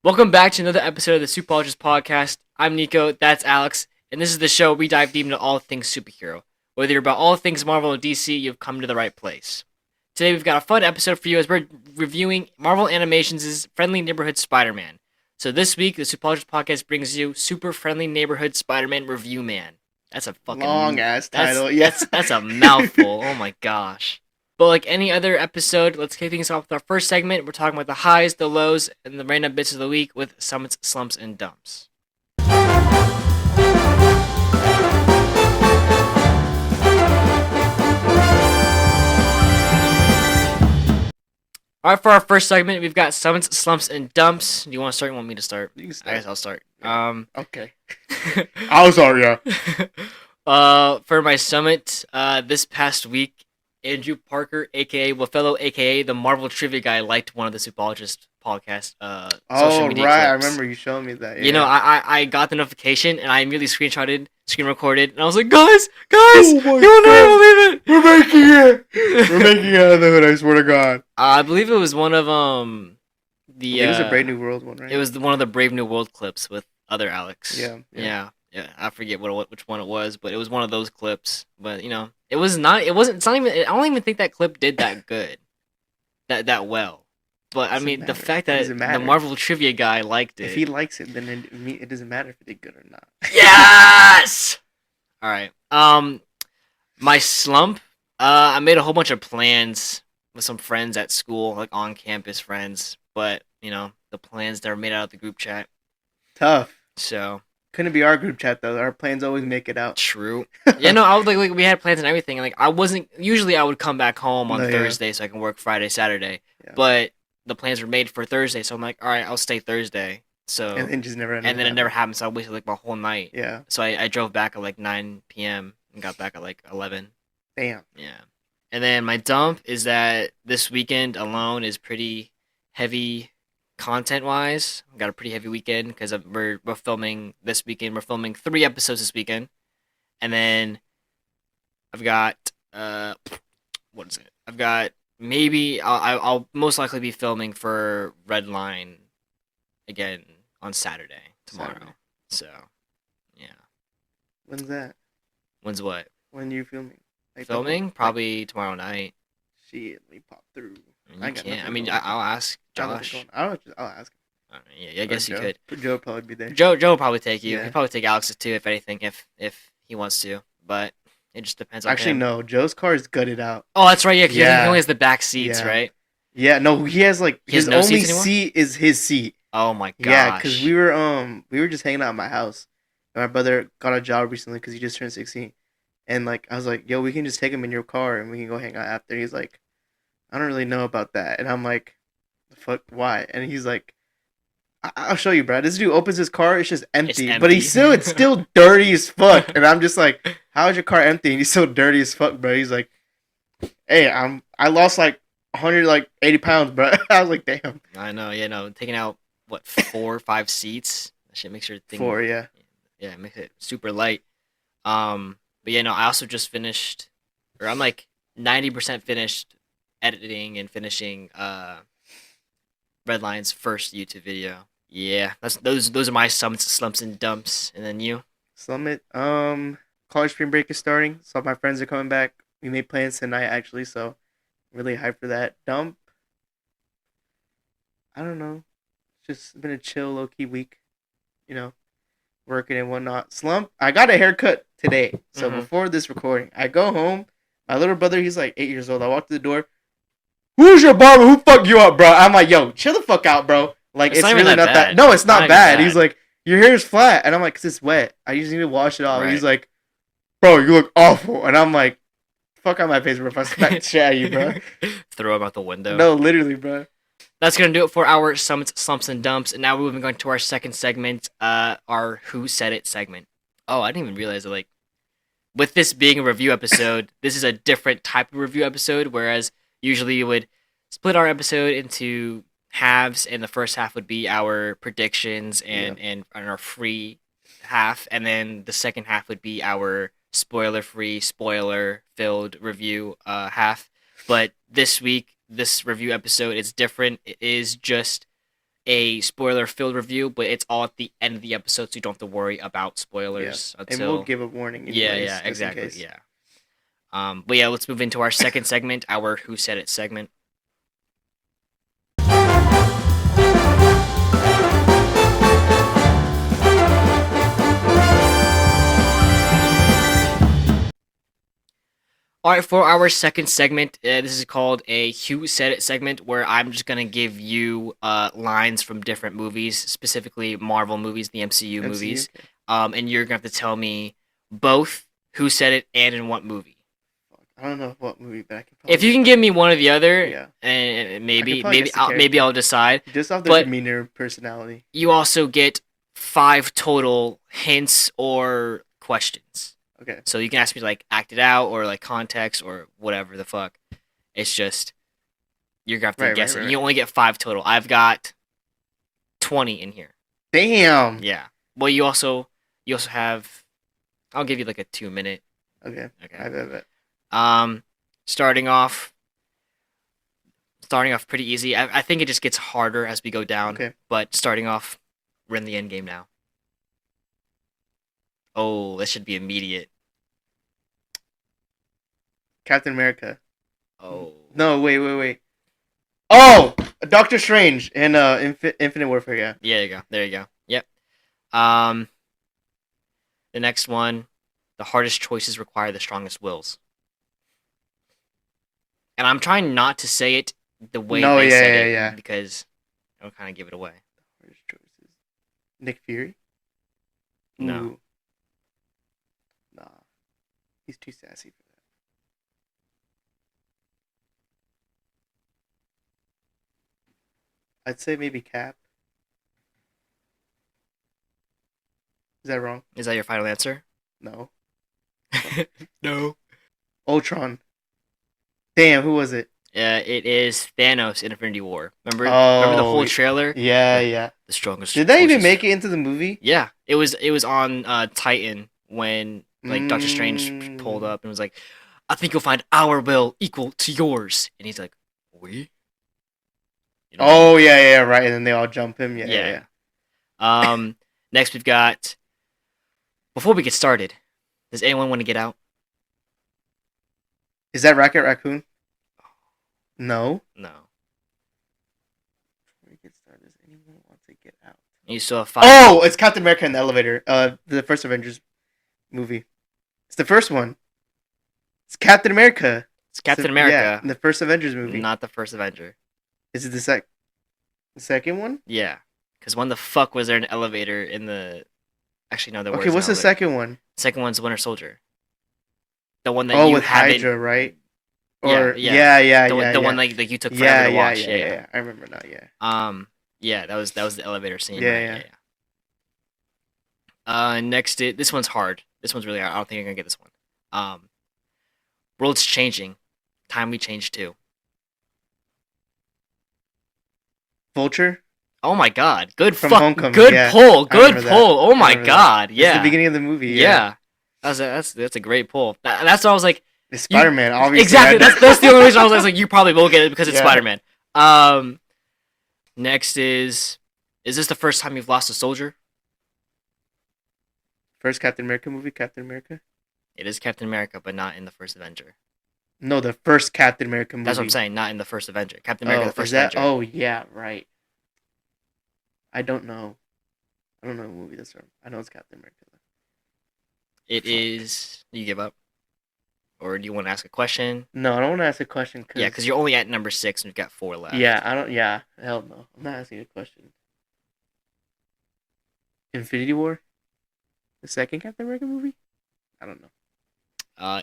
Welcome back to another episode of the Supeologists Podcast. I'm Nico, that's Alex, and this is the show where we dive deep into all things superhero. Whether you're about all things Marvel or DC, you've come to the right place. Today we've got a fun episode for you as we're reviewing Marvel Animations' Friendly Neighborhood Spider-Man. So this week, the Supeologists Podcast brings you Super Friendly Neighborhood Spider-Man Review Man. That's a fucking... long-ass title, That's a mouthful, oh my gosh. But like any other episode, let's kick things off with our first segment. We're talking about the highs, the lows, and the random bits of the week with summits, slumps, and dumps. Alright, for our first segment, we've got summits, slumps, and dumps. Do you want to start or want me to start? You can start. I guess I'll start. Okay. I'll start, yeah. For my summit, this past week, Andrew Parker, aka Wafello, aka the Marvel Trivia Guy, liked one of the Supeologist podcast social media right, clips. I remember you showing me that. Yeah. You know, I got the notification and I immediately screen recorded, and I was like, guys, you will never believe it. We're making it. We're making it out of the hood. I swear to God. I believe it was one of it was a Brave New World one, right? It was one of the Brave New World clips with other Alex. Yeah. I forget which one it was, but it was one of those clips. But you know, it's not even. I don't even think that clip did that good, that well. But I mean, the fact that the Marvel Trivia Guy liked it. If he likes it, then it doesn't matter if it did good or not. Yes. All right. My slump. I made a whole bunch of plans with some friends at school, like on campus friends. But you know, the plans that were made out of the group chat. Tough. So. Couldn't be our group chat though. Our plans always make it out. True. Yeah, no, I was like we had plans and everything. And, like I wasn't. Usually, I would come back home on Thursday so I can work Friday, Saturday. Yeah. But the plans were made for Thursday, so I'm like, all right, I'll stay Thursday. So and then it never happened. So I wasted like my whole night. Yeah. So I drove back at like 9 p.m. and got back at like 11. Damn. Yeah. And then my dump is that this weekend alone is pretty heavy. Content-wise, I've got a pretty heavy weekend because we're filming this weekend. We're filming 3 episodes this weekend, and then I've got what is it? I've got maybe I'll most likely be filming for Red Line again on tomorrow. So yeah. When's that? When's what? When you filming? Like filming probably tomorrow night. Shit, let me pop through. I can't. I mean, I'll ask Josh. I'll ask him. Yeah, I guess you could. Joe will probably be there. Joe will probably take you. Yeah. He'll probably take Alex's too, if anything, if he wants to. But it just depends on him. No. Joe's car is gutted out. Oh, that's right. Yeah, because he only has the back seats, right? Yeah, no, he has like his no only seat is his seat. Oh my gosh. Yeah, because we were just hanging out at my house, and my brother got a job recently because he just turned 16, and like I was like, yo, we can just take him in your car and we can go hang out after. He's like, I don't really know about that. And I'm like, the fuck, why? And he's like, I'll show you, bro. This dude opens his car, it's just empty. But it's still dirty as fuck. And I'm just like, how is your car empty? And he's so dirty as fuck, bro. He's like, hey, I lost like 180 pounds, bro. I was like, damn. I know, taking out, 4 or 5 seats? That shit makes your thing... 4, yeah. Yeah, it makes it super light. But yeah, no, I also just finished, or I'm like 90% finished editing and finishing Redline's first YouTube video. Yeah, those are my summits, slumps, and dumps. And then you? Summit. College spring break is starting, so my friends are coming back. We made plans tonight actually, so really hyped for that. Dump. I don't know. It's just been a chill, low key week. You know, working and whatnot. Slump. I got a haircut today, so before this recording, I go home. My little brother, he's like 8 years old. I walk to the door. Who's your barber? Who fucked you up, bro? I'm like, yo, chill the fuck out, bro. Like, it's really not that. No, it's not bad. He's like, your hair's flat. And I'm like, 'cause it's wet. I just need to wash it off. Right. And he's like, bro, you look awful. And I'm like, fuck out my face, bro. If I smack shit at you, bro. Throw him out the window. No, literally, bro. That's going to do it for our summits, slumps, and dumps. And now we're moving on to our second segment, our Who Said It segment. Oh, I didn't even realize that, like, with this being a review episode, this is a different type of review episode, whereas usually you would split our episode into halves, and the first half would be our predictions and our free half, and then the second half would be our spoiler-free, spoiler-filled review half. But this week, this review episode is different. It is just a spoiler-filled review, but it's all at the end of the episode, so you don't have to worry about spoilers And until. we'll give a warning Yeah, anyways, yeah, just in exactly, case. yeah. But yeah, let's move into our second segment, our Who Said It segment. All right, for our second segment, this is called a Who Said It segment, where I'm just gonna give you lines from different movies, specifically Marvel movies, the MCU movies, okay. And you're gonna have to tell me both who said it and in what movie. I don't know what movie, but I can probably. If you can give me one or the other, Yeah. and maybe probably guess the maybe character. I'll decide. Just off their But- demeanor, personality. You also get 5 total hints or questions. Okay. So you can ask me to, like, act it out or like context or whatever the fuck. It's just you're gonna have to Right, guess right, it. right. You only get 5 total. I've got 20 in here. Damn. Yeah. Well, you also have. I'll give you like a 2-minute. Okay. Okay. I bet. Starting off pretty easy. I think it just gets harder as we go down. Okay. But starting off, we're in the end game now. Oh, this should be immediate. Captain America. Oh. No, wait. Oh, Doctor Strange in Infinite Warfare. Yeah. Yeah, there you go. Yep. The next one, the hardest choices require the strongest wills. And I'm trying not to say it the way they said it because it'll kind of give it away. Hardest choices. Nick Fury. No. Ooh. Nah. He's too sassy for that. I'd say maybe Cap. Is that wrong? Is that your final answer? No. No. Ultron. Damn, who was it? It is Thanos in Infinity War. Remember the whole trailer? Yeah. The strongest. Did that even choices. make it into the movie? Yeah, it was on Titan when Doctor Strange pulled up and was like, "I think you'll find our will equal to yours," and he's like, "We." You know? Oh yeah, right. And then they all jump him. Yeah. Next we've got. Before we get started, does anyone want to get out? Is that Rocket Raccoon? No. No. Before we get started, does anyone want to get out? You still have 5. Oh, it's Captain America in the elevator. The first Avengers movie. It's the first one. It's Captain America. It's Captain America. Yeah, in the first Avengers movie. Not the first Avenger. Is it the second one? Yeah. Because when the fuck was there an elevator in the... Actually, no, there was Okay, what's the second one? Second one's Winter Soldier. The one that Oh, you with haven't... Hydra, right? Yeah, Or yeah. The The one like you took forever to watch. Yeah. I remember now. Yeah. Yeah, that was the elevator scene. Yeah, right? Yeah. Next, this one's hard. This one's really hard. I don't think you're gonna get this one. World's changing. Time we change too. Vulture. Oh my god! Good From fuck. Homecoming, Good yeah. pull. I Good remember pull. Oh I my remember god! It's Yeah. the beginning of the movie. Yeah. That's a great pull. That's what I was like. It's Spider-Man, obviously. Exactly. That's the only reason I was like, you probably will get it because it's Yeah. Spider-Man. Next is this the first time you've lost a soldier? First Captain America movie, Captain America? It is Captain America, but not in the first Avenger. No, the first Captain America movie. That's what I'm saying. Not in the first Avenger. Captain America, the first is that? Avenger. Oh, yeah, right. I don't know. I don't know what movie that's from. I know it's Captain America. It is. You give up, or do you want to ask a question? No, I don't want to ask a question. Yeah, because you're only at number 6 and we've got 4 left. Yeah, I don't. Yeah, hell no. I'm not asking a question. Infinity War, the second Captain America movie. I don't know.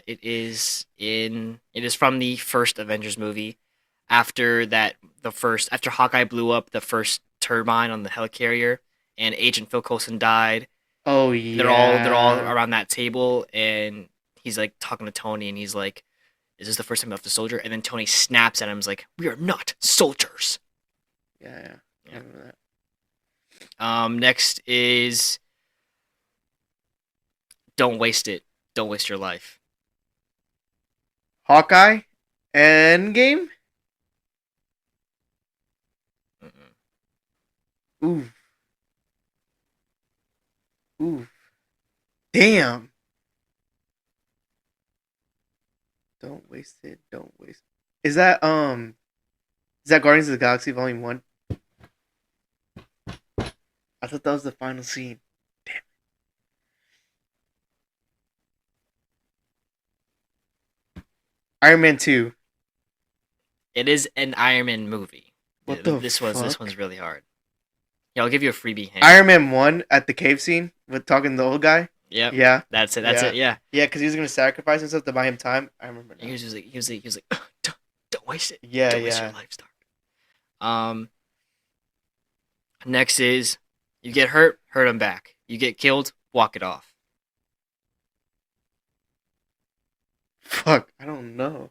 It is from the first Avengers movie. After Hawkeye blew up the first turbine on the helicarrier, and Agent Phil Coulson died. Oh yeah. They're all around that table, and he's like talking to Tony, and he's like, "Is this the first time you left a soldier?" And then Tony snaps at him, and is like, "We are not soldiers." Yeah. I remember that. Next is, don't waste it. Don't waste your life. Hawkeye, Endgame. Mm-mm. Oof. Oof. Damn. Don't waste it. Don't waste it. Is that Guardians of the Galaxy Volume 1? I thought that was the final scene. Damn. Iron Man 2. It is an Iron Man movie. What the This fuck? one's really hard. Yeah, I'll give you a freebie hint. Iron Man 1 at the cave scene with talking to the old guy. Yep. Yeah. That's it. Yeah. Yeah. Yeah, because he was going to sacrifice himself to buy him time. I remember now. He was like, don't waste it. Yeah, Don't waste yeah. your life, Stark. Next is you get hurt him back. You get killed, walk it off. Fuck, I don't know.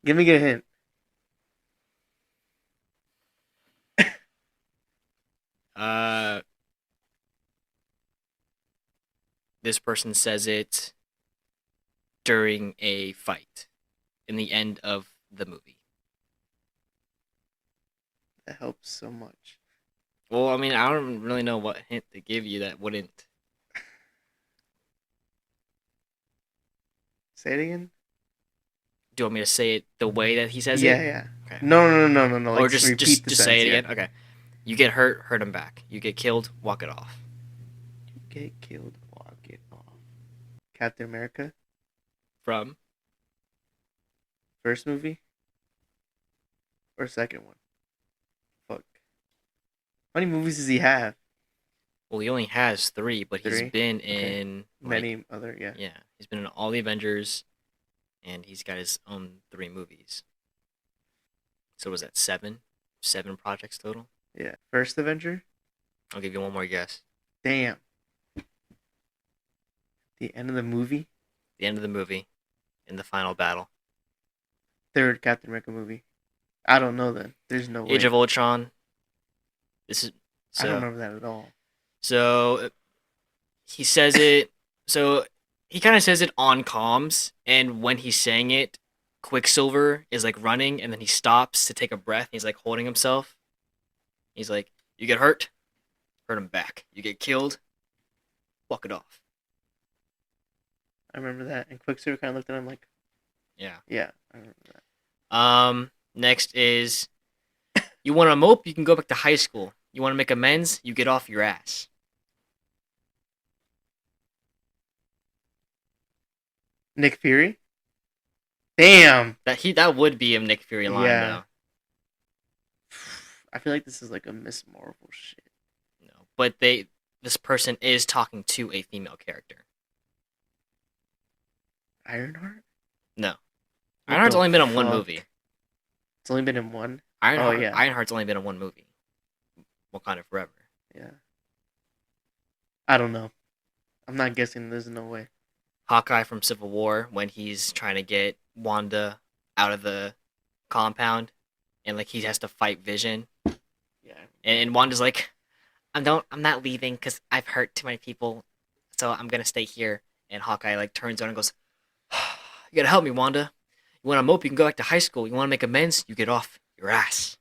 Give me a hint. This person says it during a fight in the end of the movie. That helps so much. Well, I mean, I don't really know what hint to give you that wouldn't. Say it again? Do you want me to say it the way that he says Yeah, it? yeah. Okay. No. Like, Or just repeat the say it sentence, again? Okay. You get hurt him back. You get killed, walk it off. You get killed, walk it off. Captain America? From? First movie? Or second one? Fuck. How many movies does he have? Well, he only has 3, but he's 3? been Okay. in Many other, yeah. Yeah, he's been in all the Avengers, and he's got his own 3 movies. So was that 7? 7 projects total? Yeah. First Avenger? I'll give you one more guess. Damn. The end of the movie? The end of the movie, in the final battle. Third Captain America movie. I don't know then. There's no way. Age of Ultron. This is I don't remember that at all. So he says it. So he kind of says it on comms, and when he's saying it, Quicksilver is like running, and then he stops to take a breath. He's like holding himself. He's like, "You get hurt him back. You get killed, walk it off." I remember that. And Quicksilver kind of looked at him like, Yeah. yeah, I remember that. Next is, you want to mope? You can go back to high school. You want to make amends? You get off your ass. Nick Fury? Damn. That would be a Nick Fury line, Yeah. though. I feel like this is like a Miss Marvel shit. No, but this person is talking to a female character. Ironheart? No, What Ironheart's the only been in one fuck? movie. It's only been in one? Ironheart, yeah. Ironheart's only been in one movie. Wakanda Forever. Yeah. I don't know. I'm not guessing. There's no way. Hawkeye from Civil War, when he's trying to get Wanda out of the compound, and like he has to fight Vision, Yeah. and Wanda's like, I'm not leaving because I've hurt too many people, so I'm gonna stay here. And Hawkeye like turns on and goes, "You gotta help me, Wanda. You want to mope? You can go back to high school. You want to make amends? You get off your ass."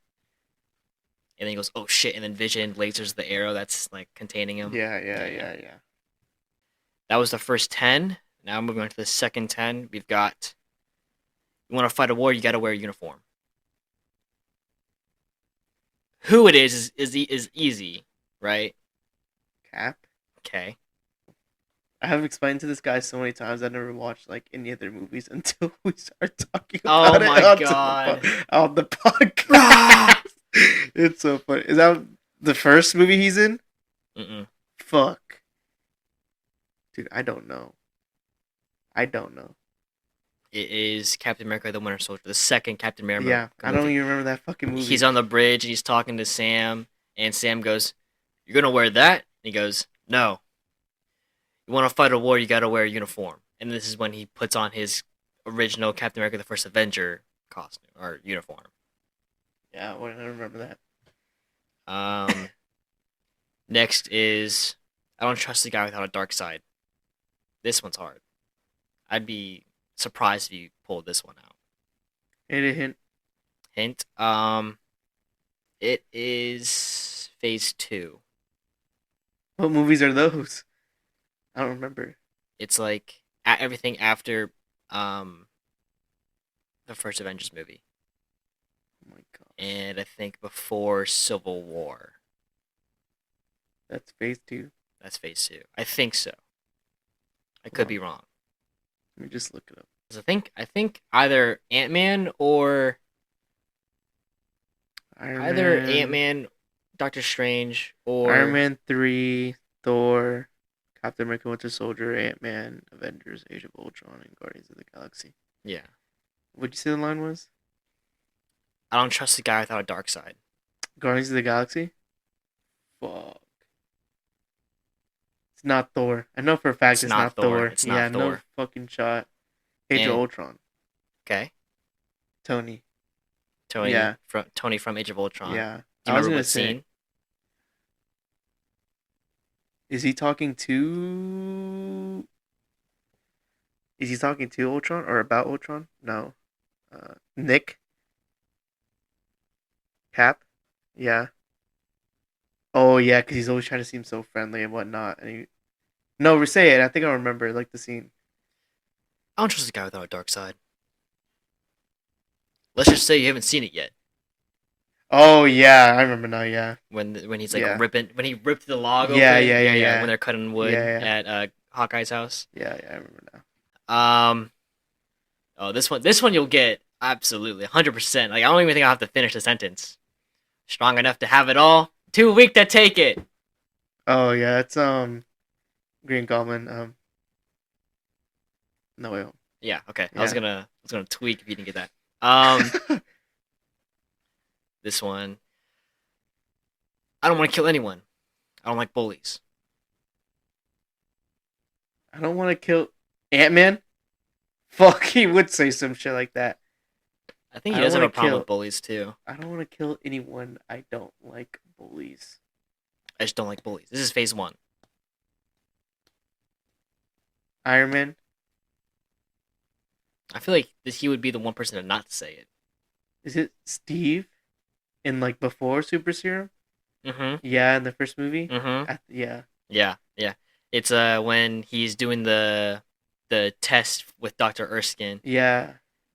And then he goes, "Oh shit!" And then Vision lasers the arrow that's like containing him. Yeah. That was the first 10. Now moving on to the second 10. We've got, you want to fight a war, you got to wear a uniform. Who it is easy, right? Cap? Okay. I have explained to this guy so many times I never watched like any other movies until we start talking Oh about my it God. on the podcast. It's so funny. Is that the first movie he's in? Mm-mm. Fuck. Dude, I don't know. It is Captain America: The Winter Soldier, the second Captain America. Yeah, I don't even remember that fucking movie. He's on the bridge and he's talking to Sam, and Sam goes, "You're gonna wear that?" And he goes, "No. You want to fight a war, you gotta wear a uniform." And this is when he puts on his original Captain America: The First Avenger costume or uniform. Yeah, I remember that. Next is, I don't trust the guy without a dark side. This one's hard. I'd be surprised if you pulled this one out. Hint a hint. Hint. It is Phase 2. What movies are those? I don't remember. It's like everything after the first Avengers movie. Oh my god. And I think before Civil War. That's Phase 2. That's Phase 2. I think so. I could be wrong. Let me just look it up. 'Cause I think either Ant-Man or either Ant-Man, Doctor Strange, or Iron Man 3, Thor, Captain America Winter Soldier, Ant-Man, Avengers, Age of Ultron, and Guardians of the Galaxy. Yeah. What'd you say the line was? I don't trust the guy without a dark side. Guardians of the Galaxy? Fuck. It's not Thor. I know for a fact it's not Thor. It's not yeah, Thor. no fucking shot. Age of Ultron. Okay. Tony. Tony. Yeah. Tony from Age of Ultron. Yeah. Do you remember what scene? Is he talking to... Is he talking to Ultron or about Ultron? No. Nick? Cap? Yeah. Oh, yeah, because he's always trying to seem so friendly and whatnot. And no, say it. I think I remember, like, the scene. I don't trust the guy without a dark side. Let's just say you haven't seen it yet. Oh, yeah, I remember now, yeah. When he's like ripping, when he ripped the log open. Yeah. When they're cutting wood at Hawkeye's house. Yeah, I remember now. Oh, this one you'll get absolutely 100%. Like I don't even think I'll have to finish the sentence. Strong enough to have it all, too weak to take it. Oh yeah, it's Green Goblin. No Way Home. Yeah, okay. Yeah. I was gonna tweak if you didn't get that. This one. I don't want to kill anyone. I don't like bullies. I don't want to kill Ant-Man. Fuck, he would say some shit like that. I think he does have a problem with bullies too. I don't want to kill anyone. I don't like bullies. I just don't like bullies. This is phase 1. Iron Man. I feel like he would be the one person to not say it. Is it Steve? In like before Super Serum? Mm-hmm. Yeah, in the first movie? Mm-hmm. Yeah. Yeah. It's when he's doing the test with Dr. Erskine. Yeah.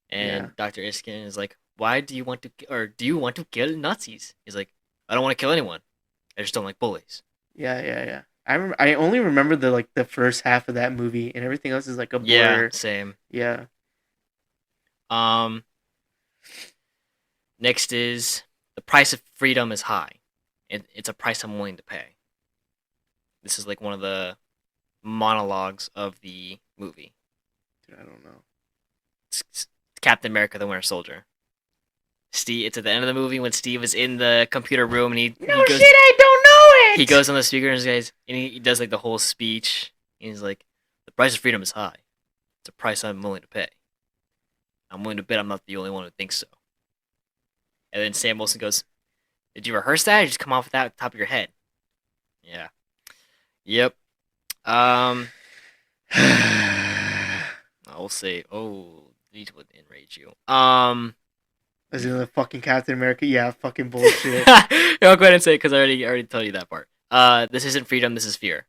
And Dr. Erskine is like, "Why do you want to, or do you want to kill Nazis?" He's like, "I don't want to kill anyone. I just don't like bullies." Yeah. I only remember the first half of that movie, and everything else is like a blur. Yeah, same. Yeah. Next is the price of freedom is high. It's a price I'm willing to pay. This is like one of the monologues of the movie. Dude, I don't know. It's Captain America: The Winter Soldier. Steve. It's at the end of the movie when Steve is in the computer room and he goes, I don't know it. He goes on the speaker and he does like the whole speech. And he's like, "The price of freedom is high. It's a price I'm willing to pay. I'm willing to bet I'm not the only one who thinks so." And then Sam Wilson goes, "Did you rehearse that or just come off with that at the top of your head?" Yeah. Yep. I'll say, these would enrage you. Is it the fucking Captain America? Yeah, fucking bullshit. I'll go ahead and say it because I already told you that part. This isn't freedom, this is fear.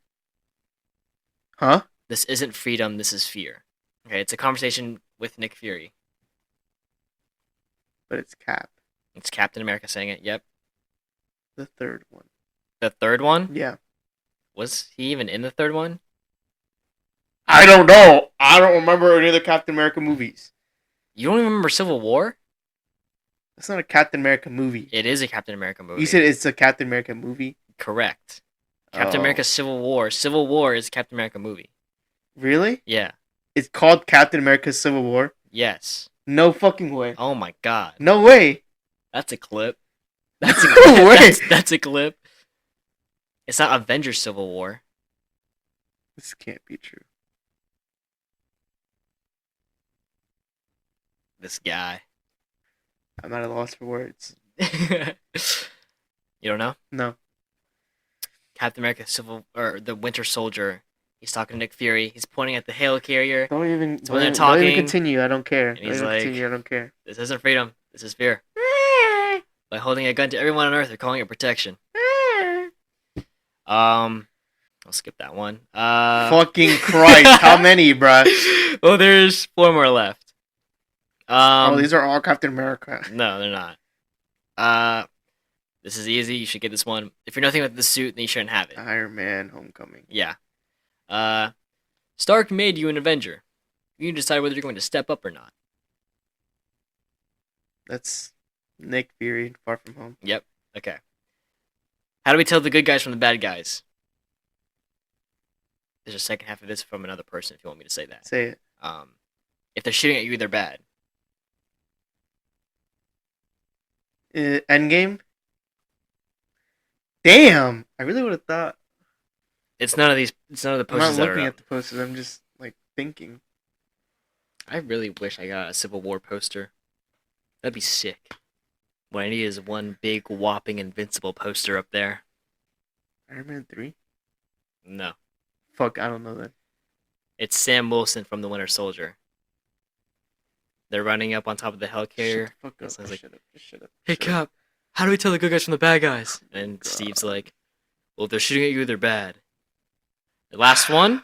Huh? This isn't freedom, this is fear. Okay, it's a conversation with Nick Fury. But it's Cap. It's Captain America saying it, yep. The third one. The third one? Yeah. Was he even in the third one? I don't know. I don't remember any of the Captain America movies. You don't remember Civil War? That's not a Captain America movie. It is a Captain America movie. You said it's a Captain America movie? Correct. Captain America Civil War. Civil War is a Captain America movie. Really? Yeah. It's called Captain America Civil War? Yes. No fucking way. Oh my god. No way. That's a clip. That's a No clip. way. That's a clip. It's not Avengers Civil War. This can't be true. This guy. I'm at a loss for words. You don't know? No. Captain America the Winter Soldier. He's talking to Nick Fury. He's pointing at the helicarrier. Don't even continue. I don't care. And he's like, I don't care. "This isn't freedom. This is fear. By holding a gun to everyone on Earth, they're calling it protection." I'll skip that one. Fucking Christ! How many, bruh? Well, there's 4 more left. These are all Captain America. No, they're not. This is easy. You should get this one. If you're nothing with the suit, then you shouldn't have it. Iron Man: Homecoming. Yeah. Stark made you an Avenger. You can decide whether you're going to step up or not. That's Nick Fury, Far From Home. Yep. Okay. How do we tell the good guys from the bad guys? There's a second half of this from another person if you want me to say that. Say it. If they're shooting at you, they're bad. Endgame? Damn! I really would have thought. It's none of the posters I'm not that are looking up. at the posters, I'm just, like, thinking. I really wish I got a Civil War poster. That'd be sick. What I need is one big, whopping, invincible poster up there. Iron Man 3? No. Fuck, I don't know that. It's Sam Wilson from The Winter Soldier. They're running up on top of the helicarrier. Shut the fuck up. It's like, Shut up. hey, Cap, how do we tell the good guys from the bad guys? And Steve's like, well, if they're shooting at you, they're bad. The last one.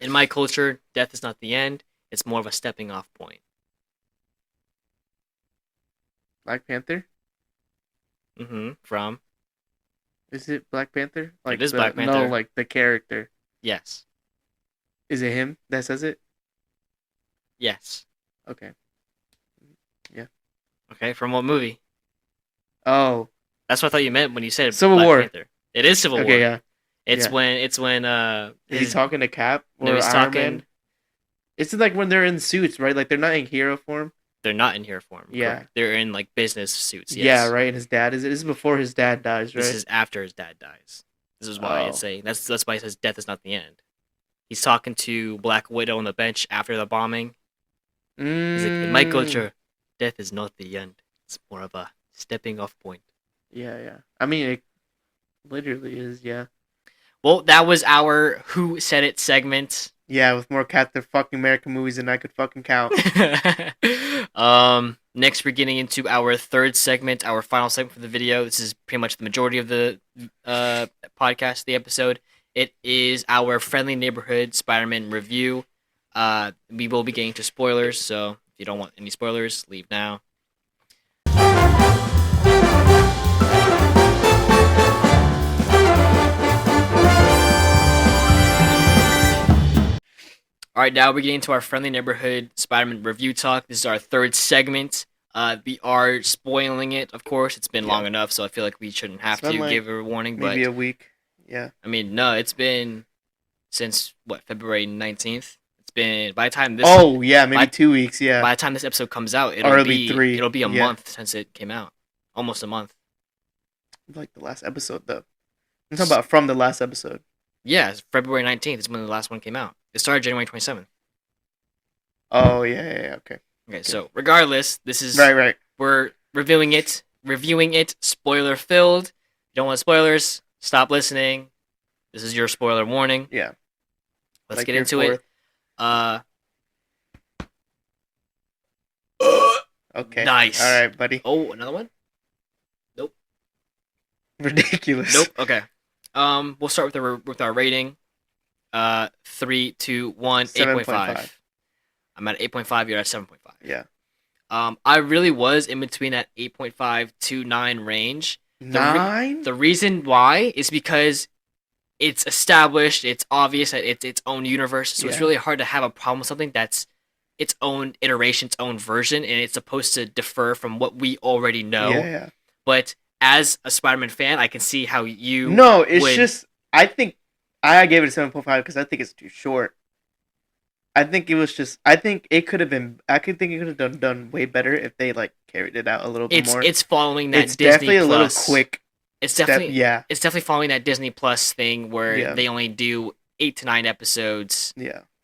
In my culture, death is not the end. It's more of a stepping off point. Black Panther? From? Is it Black Panther? Like It is Black Panther. No, like the character. Yes. Is it him that says it? Yes. Okay. Yeah. Okay, from what movie? Oh. That's what I thought you meant when you said Civil Black War. Panther. It is Civil War. Okay, yeah. It's Yeah. when Is he talking to Cap or No, he's Iron talking. Man? It's like when they're in suits, right? Like they're not in hero form. They're not in hero form. Yeah. They're in like business suits. Yes. Yeah, right. And his dad is. This is before his dad dies, right? This is after his dad dies. This is why Oh. it's saying that's why he says death is not the end. He's talking to Black Widow on the bench after the bombing. He's like, in my culture, death is not the end. It's more of a stepping off point. Yeah. I mean, it literally is. Yeah. Well, that was our Who Said It segment. Yeah, with more Captain fucking America movies than I could fucking count. Next, we're getting into our third segment, our final segment for the video. This is pretty much the majority of the podcast, the episode. It is our Friendly Neighborhood Spider-Man review. We will be getting to spoilers, so if you don't want any spoilers, leave now. Alright, now we're getting to our Friendly Neighborhood Spider-Man review talk. This is our third segment. We are spoiling it, of course. It's been long enough, so I feel like we shouldn't have to give a warning. Maybe but a week. Yeah. I mean, no, it's been since, February 19th? It's been, by the time this... maybe 2 weeks, yeah. By the time this episode comes out, it'll be 3. It'll be a month since it came out. Almost a month. Like the last episode, though. I'm talking about from the last episode. Yeah, it's February 19th is when the last one came out. It started January 27th. Oh, yeah, okay. Okay, so regardless, this is... Right. We're reviewing it, spoiler-filled. If you don't want spoilers, stop listening. This is your spoiler warning. Yeah. Let's get into it. Okay. Nice. All right, buddy. Oh, another one? Nope. Ridiculous. Nope. Okay. We'll start with our rating. 3, 2, 1, 8.5. I'm at 8.5. You're at 7.5. Yeah. I really was in between that 8.5 to 9 range. 9? The reason why is because it's established, it's obvious that it's its own universe, so it's really hard to have a problem with something that's its own iteration, its own version, and it's supposed to differ from what we already know. Yeah. But as a Spider-Man fan, I can see how you... No, it's just... I think... I gave it a 7.5 because I think it's too short. I think it was just... I think it could have been... I could think it could have done way better if they, like, carried it out a little bit more. It's following that it's Disney definitely Plus... a little quick. It's definitely... Yeah. It's definitely following that Disney Plus thing where they only do 8 to 9 episodes